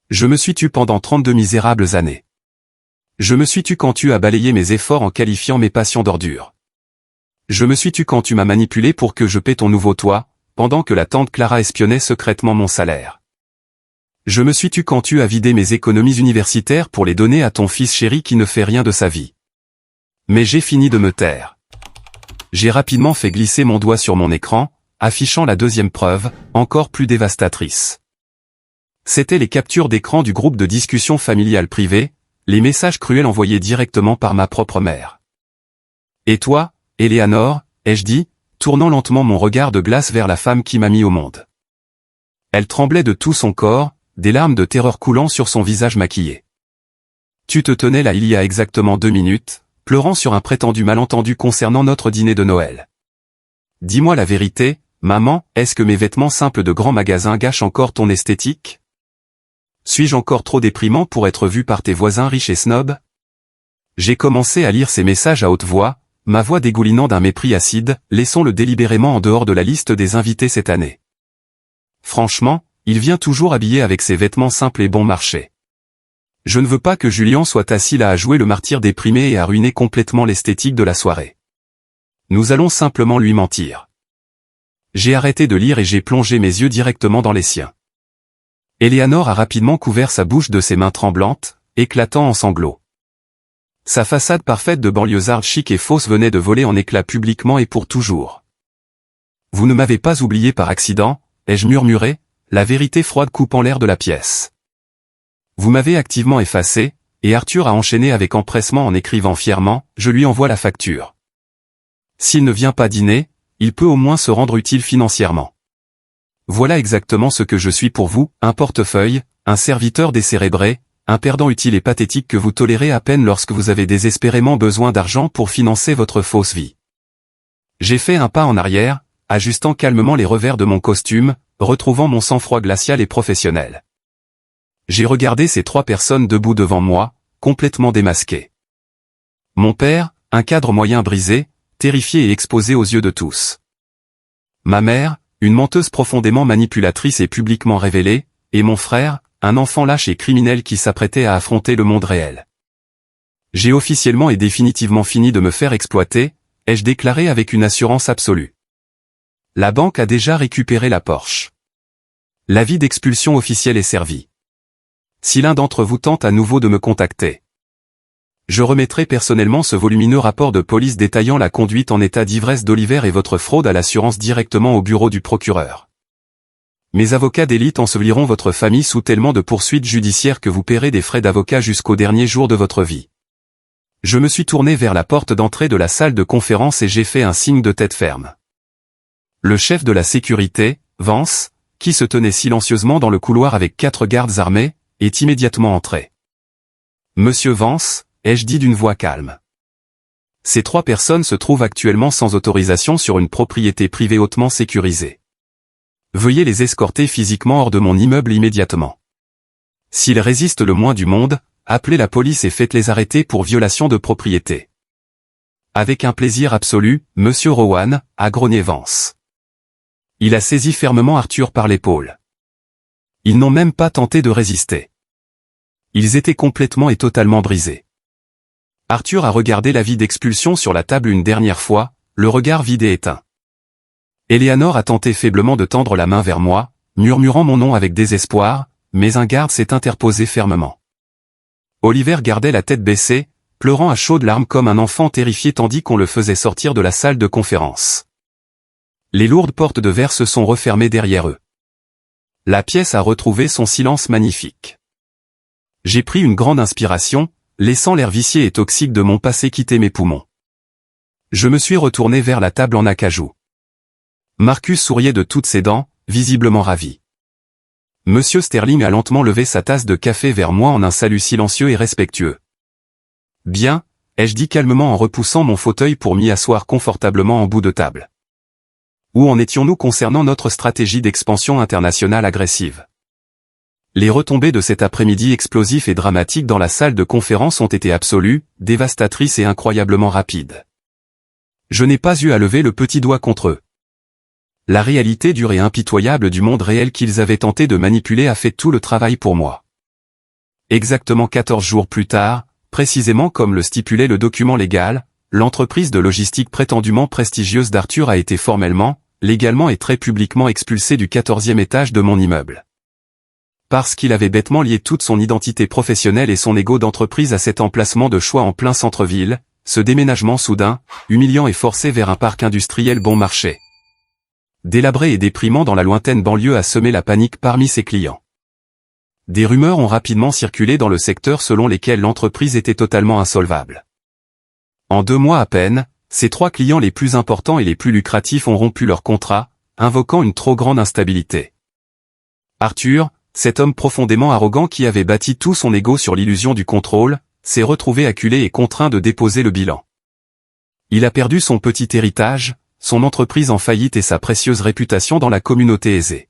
Je me suis tu pendant 32 misérables années. Je me suis tu quand tu as balayé mes efforts en qualifiant mes passions d'ordures. Je me suis tu quand tu m'as manipulé pour que je paie ton nouveau toit, pendant que la tante Clara espionnait secrètement mon salaire. Je me suis tu quand tu as vidé mes économies universitaires pour les donner à ton fils chéri qui ne fait rien de sa vie. Mais j'ai fini de me taire. J'ai rapidement fait glisser mon doigt sur mon écran, affichant la deuxième preuve, encore plus dévastatrice. C'étaient les captures d'écran du groupe de discussion familiale privée, les messages cruels envoyés directement par ma propre mère. « Et toi, Éléanore ?» ai-je dit, tournant lentement mon regard de glace vers la femme qui m'a mis au monde. Elle tremblait de tout son corps, des larmes de terreur coulant sur son visage maquillé. « Tu te tenais là il y a exactement 2 minutes, pleurant sur un prétendu malentendu concernant notre dîner de Noël. Dis-moi la vérité, maman, est-ce que mes vêtements simples de grand magasin gâchent encore ton esthétique ? Suis-je encore trop déprimant pour être vu par tes voisins riches et snobs ? » J'ai commencé à lire ces messages à haute voix, ma voix dégoulinant d'un mépris acide, laissons-le délibérément en dehors de la liste des invités cette année. Franchement, il vient toujours habillé avec ses vêtements simples et bon marché. Je ne veux pas que Julien soit assis là à jouer le martyr déprimé et à ruiner complètement l'esthétique de la soirée. Nous allons simplement lui mentir. J'ai arrêté de lire et j'ai plongé mes yeux directement dans les siens. Éléanore a rapidement couvert sa bouche de ses mains tremblantes, éclatant en sanglots. Sa façade parfaite de banlieusarde chic et fausse venait de voler en éclats publiquement et pour toujours. « Vous ne m'avez pas oublié par accident ?» ai-je murmuré, la vérité froide coupant l'air de la pièce. « Vous m'avez activement effacé », et Arthur a enchaîné avec empressement en écrivant fièrement, « Je lui envoie la facture. S'il ne vient pas dîner, il peut au moins se rendre utile financièrement. Voilà exactement ce que je suis pour vous, un portefeuille, un serviteur décérébré, un perdant utile et pathétique que vous tolérez à peine lorsque vous avez désespérément besoin d'argent pour financer votre fausse vie. » J'ai fait un pas en arrière, ajustant calmement les revers de mon costume, retrouvant mon sang-froid glacial et professionnel. J'ai regardé ces 3 personnes debout devant moi, complètement démasquées. Mon père, un cadre moyen brisé, terrifié et exposé aux yeux de tous. Ma mère, une menteuse profondément manipulatrice et publiquement révélée, et mon frère, un enfant lâche et criminel qui s'apprêtait à affronter le monde réel. J'ai officiellement et définitivement fini de me faire exploiter, ai-je déclaré avec une assurance absolue. La banque a déjà récupéré la Porsche. L'avis d'expulsion officiel est servi. Si l'un d'entre vous tente à nouveau de me contacter, je remettrai personnellement ce volumineux rapport de police détaillant la conduite en état d'ivresse d'Oliver et votre fraude à l'assurance directement au bureau du procureur. Mes avocats d'élite enseveliront votre famille sous tellement de poursuites judiciaires que vous paierez des frais d'avocat jusqu'au dernier jour de votre vie. Je me suis tourné vers la porte d'entrée de la salle de conférence et j'ai fait un signe de tête ferme. Le chef de la sécurité, Vance, qui se tenait silencieusement dans le couloir avec 4 gardes armés, est immédiatement entré. « Monsieur Vance », ai-je dit d'une voix calme. Ces 3 personnes se trouvent actuellement sans autorisation sur une propriété privée hautement sécurisée. Veuillez les escorter physiquement hors de mon immeuble immédiatement. S'ils résistent le moins du monde, appelez la police et faites-les arrêter pour violation de propriété. Avec un plaisir absolu, Monsieur Rowan, a grogné Vance. Il a saisi fermement Arthur par l'épaule. Ils n'ont même pas tenté de résister. Ils étaient complètement et totalement brisés. Arthur a regardé l'avis d'expulsion sur la table une dernière fois, le regard vide et éteint. Éléanore a tenté faiblement de tendre la main vers moi, murmurant mon nom avec désespoir, mais un garde s'est interposé fermement. Oliver gardait la tête baissée, pleurant à chaudes larmes comme un enfant terrifié tandis qu'on le faisait sortir de la salle de conférence. Les lourdes portes de verre se sont refermées derrière eux. La pièce a retrouvé son silence magnifique. J'ai pris une grande inspiration, laissant l'air vicié et toxique de mon passé quitter mes poumons. Je me suis retourné vers la table en acajou. Marcus souriait de toutes ses dents, visiblement ravi. Monsieur Sterling a lentement levé sa tasse de café vers moi en un salut silencieux et respectueux. « Bien », ai-je dit calmement en repoussant mon fauteuil pour m'y asseoir confortablement en bout de table. Où en étions-nous concernant notre stratégie d'expansion internationale agressive ? Les retombées de cet après-midi explosif et dramatique dans la salle de conférence ont été absolues, dévastatrices et incroyablement rapides. Je n'ai pas eu à lever le petit doigt contre eux. La réalité dure et impitoyable du monde réel qu'ils avaient tenté de manipuler a fait tout le travail pour moi. Exactement 14 jours plus tard, précisément comme le stipulait le document légal, l'entreprise de logistique prétendument prestigieuse d'Arthur a été formellement, légalement et très publiquement expulsée du 14e étage de mon immeuble. Parce qu'il avait bêtement lié toute son identité professionnelle et son ego d'entreprise à cet emplacement de choix en plein centre-ville, ce déménagement soudain, humiliant et forcé vers un parc industriel bon marché. Délabré et déprimant dans la lointaine banlieue a semé la panique parmi ses clients. Des rumeurs ont rapidement circulé dans le secteur selon lesquelles l'entreprise était totalement insolvable. En 2 mois à peine, ses 3 clients les plus importants et les plus lucratifs ont rompu leur contrat, invoquant une trop grande instabilité. Arthur, cet homme profondément arrogant qui avait bâti tout son ego sur l'illusion du contrôle, s'est retrouvé acculé et contraint de déposer le bilan. Il a perdu son petit héritage, son entreprise en faillite et sa précieuse réputation dans la communauté aisée.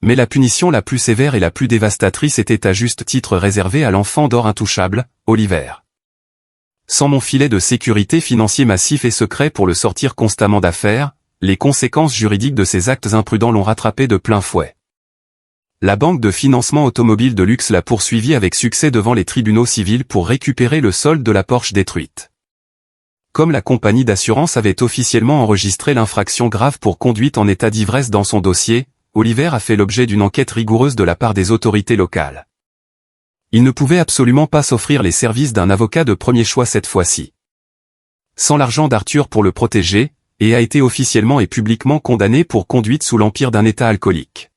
Mais la punition la plus sévère et la plus dévastatrice était à juste titre réservée à l'enfant d'or intouchable, Oliver. Sans mon filet de sécurité financier massif et secret pour le sortir constamment d'affaires, les conséquences juridiques de ses actes imprudents l'ont rattrapé de plein fouet. La banque de financement automobile de luxe l'a poursuivi avec succès devant les tribunaux civils pour récupérer le solde de la Porsche détruite. Comme la compagnie d'assurance avait officiellement enregistré l'infraction grave pour conduite en état d'ivresse dans son dossier, Oliver a fait l'objet d'une enquête rigoureuse de la part des autorités locales. Il ne pouvait absolument pas s'offrir les services d'un avocat de premier choix cette fois-ci. Sans l'argent d'Arthur pour le protéger, et a été officiellement et publiquement condamné pour conduite sous l'empire d'un état alcoolique.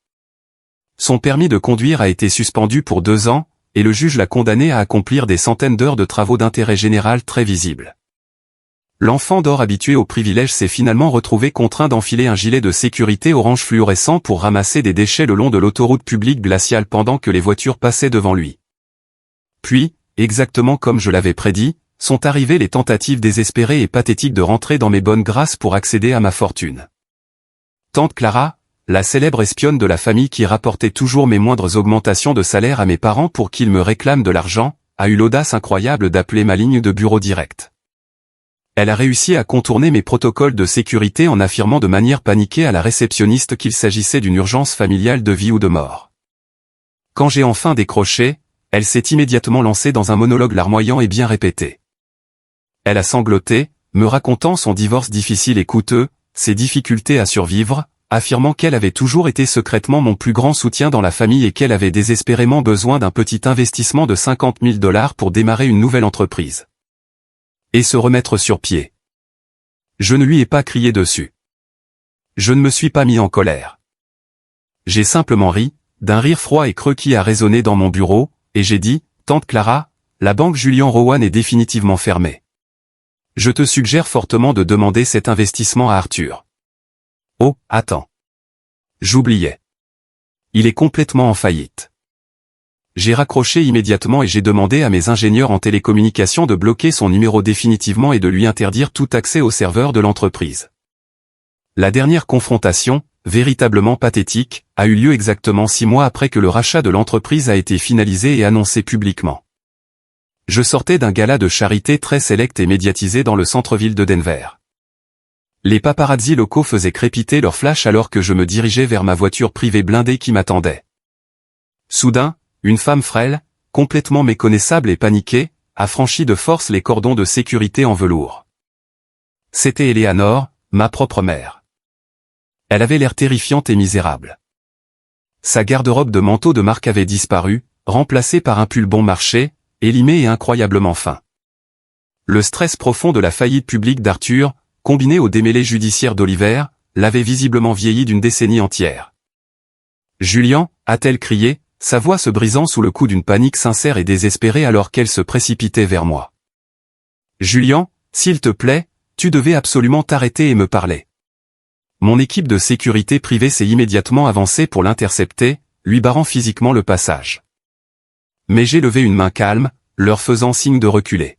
Son permis de conduire a été suspendu pour 2 ans, et le juge l'a condamné à accomplir des centaines d'heures de travaux d'intérêt général très visibles. L'enfant d'or habitué au privilège s'est finalement retrouvé contraint d'enfiler un gilet de sécurité orange fluorescent pour ramasser des déchets le long de l'autoroute publique glaciale pendant que les voitures passaient devant lui. Puis, exactement comme je l'avais prédit, sont arrivées les tentatives désespérées et pathétiques de rentrer dans mes bonnes grâces pour accéder à ma fortune. Tante Clara, la célèbre espionne de la famille qui rapportait toujours mes moindres augmentations de salaire à mes parents pour qu'ils me réclament de l'argent, a eu l'audace incroyable d'appeler ma ligne de bureau direct. Elle a réussi à contourner mes protocoles de sécurité en affirmant de manière paniquée à la réceptionniste qu'il s'agissait d'une urgence familiale de vie ou de mort. Quand j'ai enfin décroché, elle s'est immédiatement lancée dans un monologue larmoyant et bien répété. Elle a sangloté, me racontant son divorce difficile et coûteux, ses difficultés à survivre, affirmant qu'elle avait toujours été secrètement mon plus grand soutien dans la famille et qu'elle avait désespérément besoin d'un petit investissement de $50 000 pour démarrer une nouvelle entreprise. Et se remettre sur pied. Je ne lui ai pas crié dessus. Je ne me suis pas mis en colère. J'ai simplement ri, d'un rire froid et creux qui a résonné dans mon bureau, et j'ai dit, « Tante Clara, la banque Julian Rowan est définitivement fermée. Je te suggère fortement de demander cet investissement à Arthur. » Oh, attends. J'oubliais. Il est complètement en faillite. J'ai raccroché immédiatement et j'ai demandé à mes ingénieurs en télécommunications de bloquer son numéro définitivement et de lui interdire tout accès au serveur de l'entreprise. La dernière confrontation, véritablement pathétique, a eu lieu exactement 6 mois après que le rachat de l'entreprise a été finalisé et annoncé publiquement. Je sortais d'un gala de charité très sélect et médiatisé dans le centre-ville de Denver. Les paparazzis locaux faisaient crépiter leurs flashs alors que je me dirigeais vers ma voiture privée blindée qui m'attendait. Soudain, une femme frêle, complètement méconnaissable et paniquée, a franchi de force les cordons de sécurité en velours. C'était Eleanor, ma propre mère. Elle avait l'air terrifiante et misérable. Sa garde-robe de manteau de marque avait disparu, remplacée par un pull bon marché, élimé et incroyablement fin. Le stress profond de la faillite publique d'Arthur, combiné au démêlé judiciaire d'Oliver, l'avait visiblement vieilli d'une décennie entière. « Julian » a-t-elle crié, sa voix se brisant sous le coup d'une panique sincère et désespérée alors qu'elle se précipitait vers moi. « Julian, s'il te plaît, tu devais absolument t'arrêter et me parler. » Mon équipe de sécurité privée s'est immédiatement avancée pour l'intercepter, lui barrant physiquement le passage. Mais j'ai levé une main calme, leur faisant signe de reculer.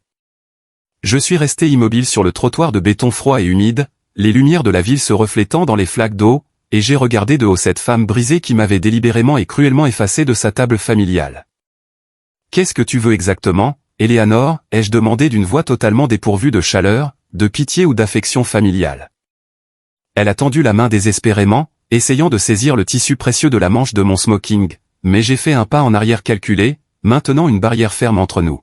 Je suis resté immobile sur le trottoir de béton froid et humide, les lumières de la ville se reflétant dans les flaques d'eau, et j'ai regardé de haut cette femme brisée qui m'avait délibérément et cruellement effacé de sa table familiale. « Qu'est-ce que tu veux exactement, Eleanor ?» ai-je demandé d'une voix totalement dépourvue de chaleur, de pitié ou d'affection familiale. Elle a tendu la main désespérément, essayant de saisir le tissu précieux de la manche de mon smoking, mais j'ai fait un pas en arrière calculé, maintenant une barrière ferme entre nous.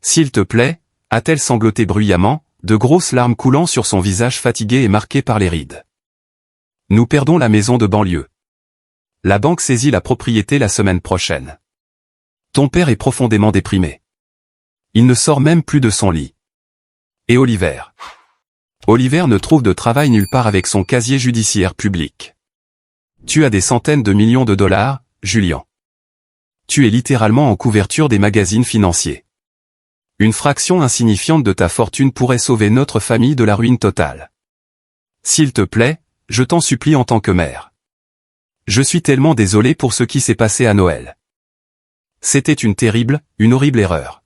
S'il te plaît, a-t-elle sangloté bruyamment, de grosses larmes coulant sur son visage fatigué et marqué par les rides. Nous perdons la maison de banlieue. La banque saisit la propriété la semaine prochaine. Ton père est profondément déprimé. Il ne sort même plus de son lit. Et Oliver? Oliver ne trouve de travail nulle part avec son casier judiciaire public. Tu as des centaines de millions de dollars, Julian. Tu es littéralement en couverture des magazines financiers. Une fraction insignifiante de ta fortune pourrait sauver notre famille de la ruine totale. S'il te plaît, je t'en supplie en tant que mère. Je suis tellement désolé pour ce qui s'est passé à Noël. C'était une horrible erreur.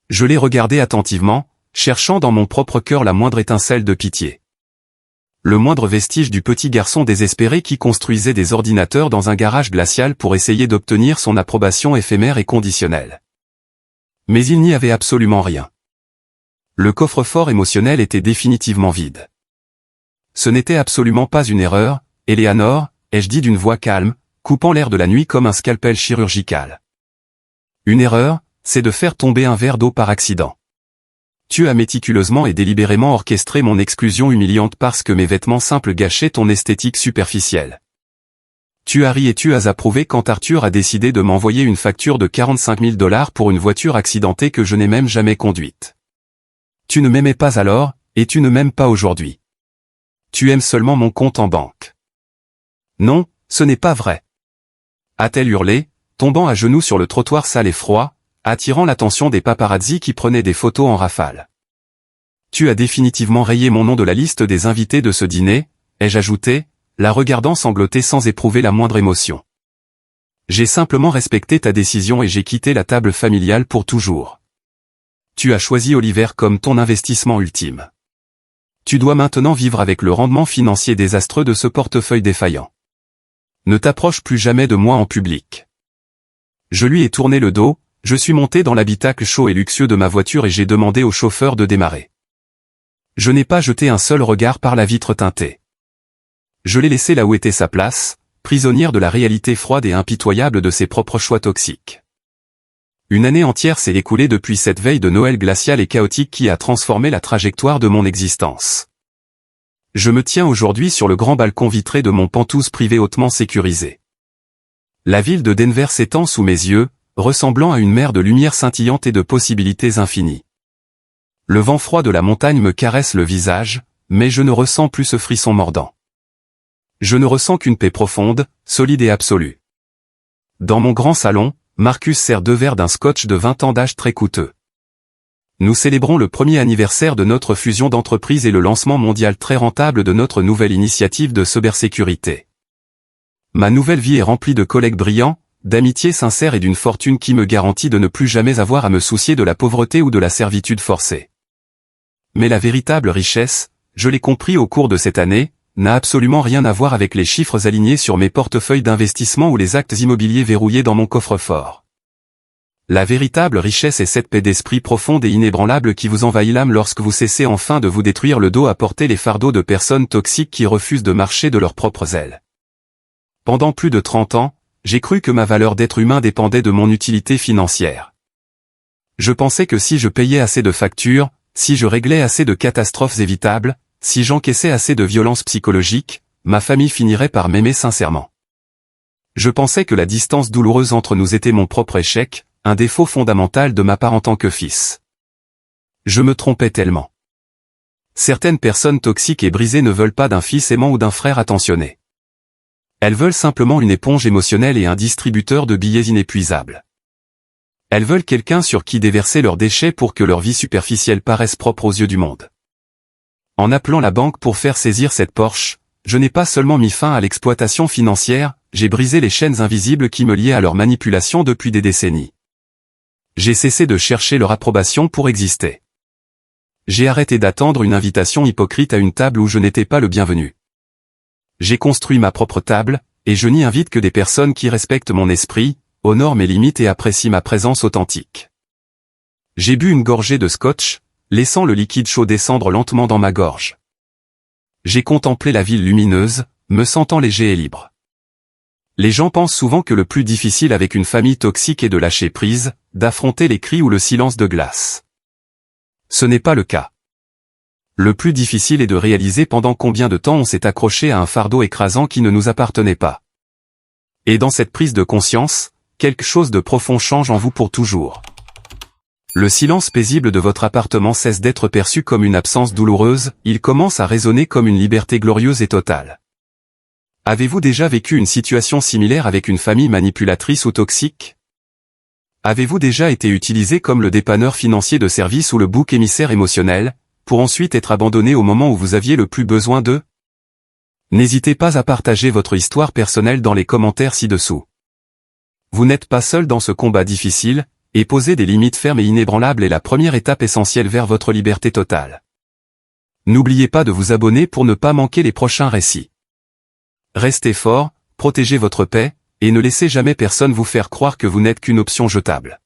Je l'ai regardé attentivement, cherchant dans mon propre cœur la moindre étincelle de pitié. Le moindre vestige du petit garçon désespéré qui construisait des ordinateurs dans un garage glacial pour essayer d'obtenir son approbation éphémère et conditionnelle. Mais il n'y avait absolument rien. Le coffre-fort émotionnel était définitivement vide. Ce n'était absolument pas une erreur, Eleanor, ai-je dit d'une voix calme, coupant l'air de la nuit comme un scalpel chirurgical. Une erreur, c'est de faire tomber un verre d'eau par accident. Tu as méticuleusement et délibérément orchestré mon exclusion humiliante parce que mes vêtements simples gâchaient ton esthétique superficielle. Tu as ri et tu as approuvé quand Arthur a décidé de m'envoyer une facture de 45 000 $ pour une voiture accidentée que je n'ai même jamais conduite. Tu ne m'aimais pas alors, et tu ne m'aimes pas aujourd'hui. Tu aimes seulement mon compte en banque. Non, ce n'est pas vrai. A-t-elle hurlé, tombant à genoux sur le trottoir sale et froid, attirant l'attention des paparazzis qui prenaient des photos en rafale. Tu as définitivement rayé mon nom de la liste des invités de ce dîner, ai-je ajouté, la regardant sangloter sans éprouver la moindre émotion. J'ai simplement respecté ta décision et j'ai quitté la table familiale pour toujours. Tu as choisi Oliver comme ton investissement ultime. Tu dois maintenant vivre avec le rendement financier désastreux de ce portefeuille défaillant. Ne t'approche plus jamais de moi en public. Je lui ai tourné le dos, je suis monté dans l'habitacle chaud et luxueux de ma voiture et j'ai demandé au chauffeur de démarrer. Je n'ai pas jeté un seul regard par la vitre teintée. Je l'ai laissé là où était sa place, prisonnière de la réalité froide et impitoyable de ses propres choix toxiques. Une année entière s'est écoulée depuis cette veille de Noël glaciale et chaotique qui a transformé la trajectoire de mon existence. Je me tiens aujourd'hui sur le grand balcon vitré de mon penthouse privé hautement sécurisé. La ville de Denver s'étend sous mes yeux, ressemblant à une mer de lumière scintillante et de possibilités infinies. Le vent froid de la montagne me caresse le visage, mais je ne ressens plus ce frisson mordant. Je ne ressens qu'une paix profonde, solide et absolue. Dans mon grand salon, Marcus sert 2 verres d'un scotch de 20 ans d'âge très coûteux. Nous célébrons le premier anniversaire de notre fusion d'entreprise et le lancement mondial très rentable de notre nouvelle initiative de cybersécurité. Ma nouvelle vie est remplie de collègues brillants, d'amitié sincère et d'une fortune qui me garantit de ne plus jamais avoir à me soucier de la pauvreté ou de la servitude forcée. Mais la véritable richesse, je l'ai compris au cours de cette année, n'a absolument rien à voir avec les chiffres alignés sur mes portefeuilles d'investissement ou les actes immobiliers verrouillés dans mon coffre-fort. La véritable richesse est cette paix d'esprit profonde et inébranlable qui vous envahit l'âme lorsque vous cessez enfin de vous détruire le dos à porter les fardeaux de personnes toxiques qui refusent de marcher de leurs propres ailes. Pendant plus de 30 ans, j'ai cru que ma valeur d'être humain dépendait de mon utilité financière. Je pensais que si je payais assez de factures, si je réglais assez de catastrophes évitables, si j'encaissais assez de violences psychologiques, ma famille finirait par m'aimer sincèrement. Je pensais que la distance douloureuse entre nous était mon propre échec, un défaut fondamental de ma part en tant que fils. Je me trompais tellement. Certaines personnes toxiques et brisées ne veulent pas d'un fils aimant ou d'un frère attentionné. Elles veulent simplement une éponge émotionnelle et un distributeur de billets inépuisables. Elles veulent quelqu'un sur qui déverser leurs déchets pour que leur vie superficielle paraisse propre aux yeux du monde. En appelant la banque pour faire saisir cette Porsche, je n'ai pas seulement mis fin à l'exploitation financière, j'ai brisé les chaînes invisibles qui me liaient à leur manipulation depuis des décennies. J'ai cessé de chercher leur approbation pour exister. J'ai arrêté d'attendre une invitation hypocrite à une table où je n'étais pas le bienvenu. J'ai construit ma propre table, et je n'y invite que des personnes qui respectent mon esprit, honorent mes limites et apprécient ma présence authentique. J'ai bu une gorgée de scotch, laissant le liquide chaud descendre lentement dans ma gorge. J'ai contemplé la ville lumineuse, me sentant léger et libre. Les gens pensent souvent que le plus difficile avec une famille toxique est de lâcher prise, d'affronter les cris ou le silence de glace. Ce n'est pas le cas. Le plus difficile est de réaliser pendant combien de temps on s'est accroché à un fardeau écrasant qui ne nous appartenait pas. Et dans cette prise de conscience, quelque chose de profond change en vous pour toujours. Le silence paisible de votre appartement cesse d'être perçu comme une absence douloureuse, il commence à résonner comme une liberté glorieuse et totale. Avez-vous déjà vécu une situation similaire avec une famille manipulatrice ou toxique? Avez-vous déjà été utilisé comme le dépanneur financier de service ou le bouc émissaire émotionnel, pour ensuite être abandonné au moment où vous aviez le plus besoin d'eux? N'hésitez pas à partager votre histoire personnelle dans les commentaires ci-dessous. Vous n'êtes pas seul dans ce combat difficile, et poser des limites fermes et inébranlables est la première étape essentielle vers votre liberté totale. N'oubliez pas de vous abonner pour ne pas manquer les prochains récits. Restez fort, protégez votre paix, et ne laissez jamais personne vous faire croire que vous n'êtes qu'une option jetable.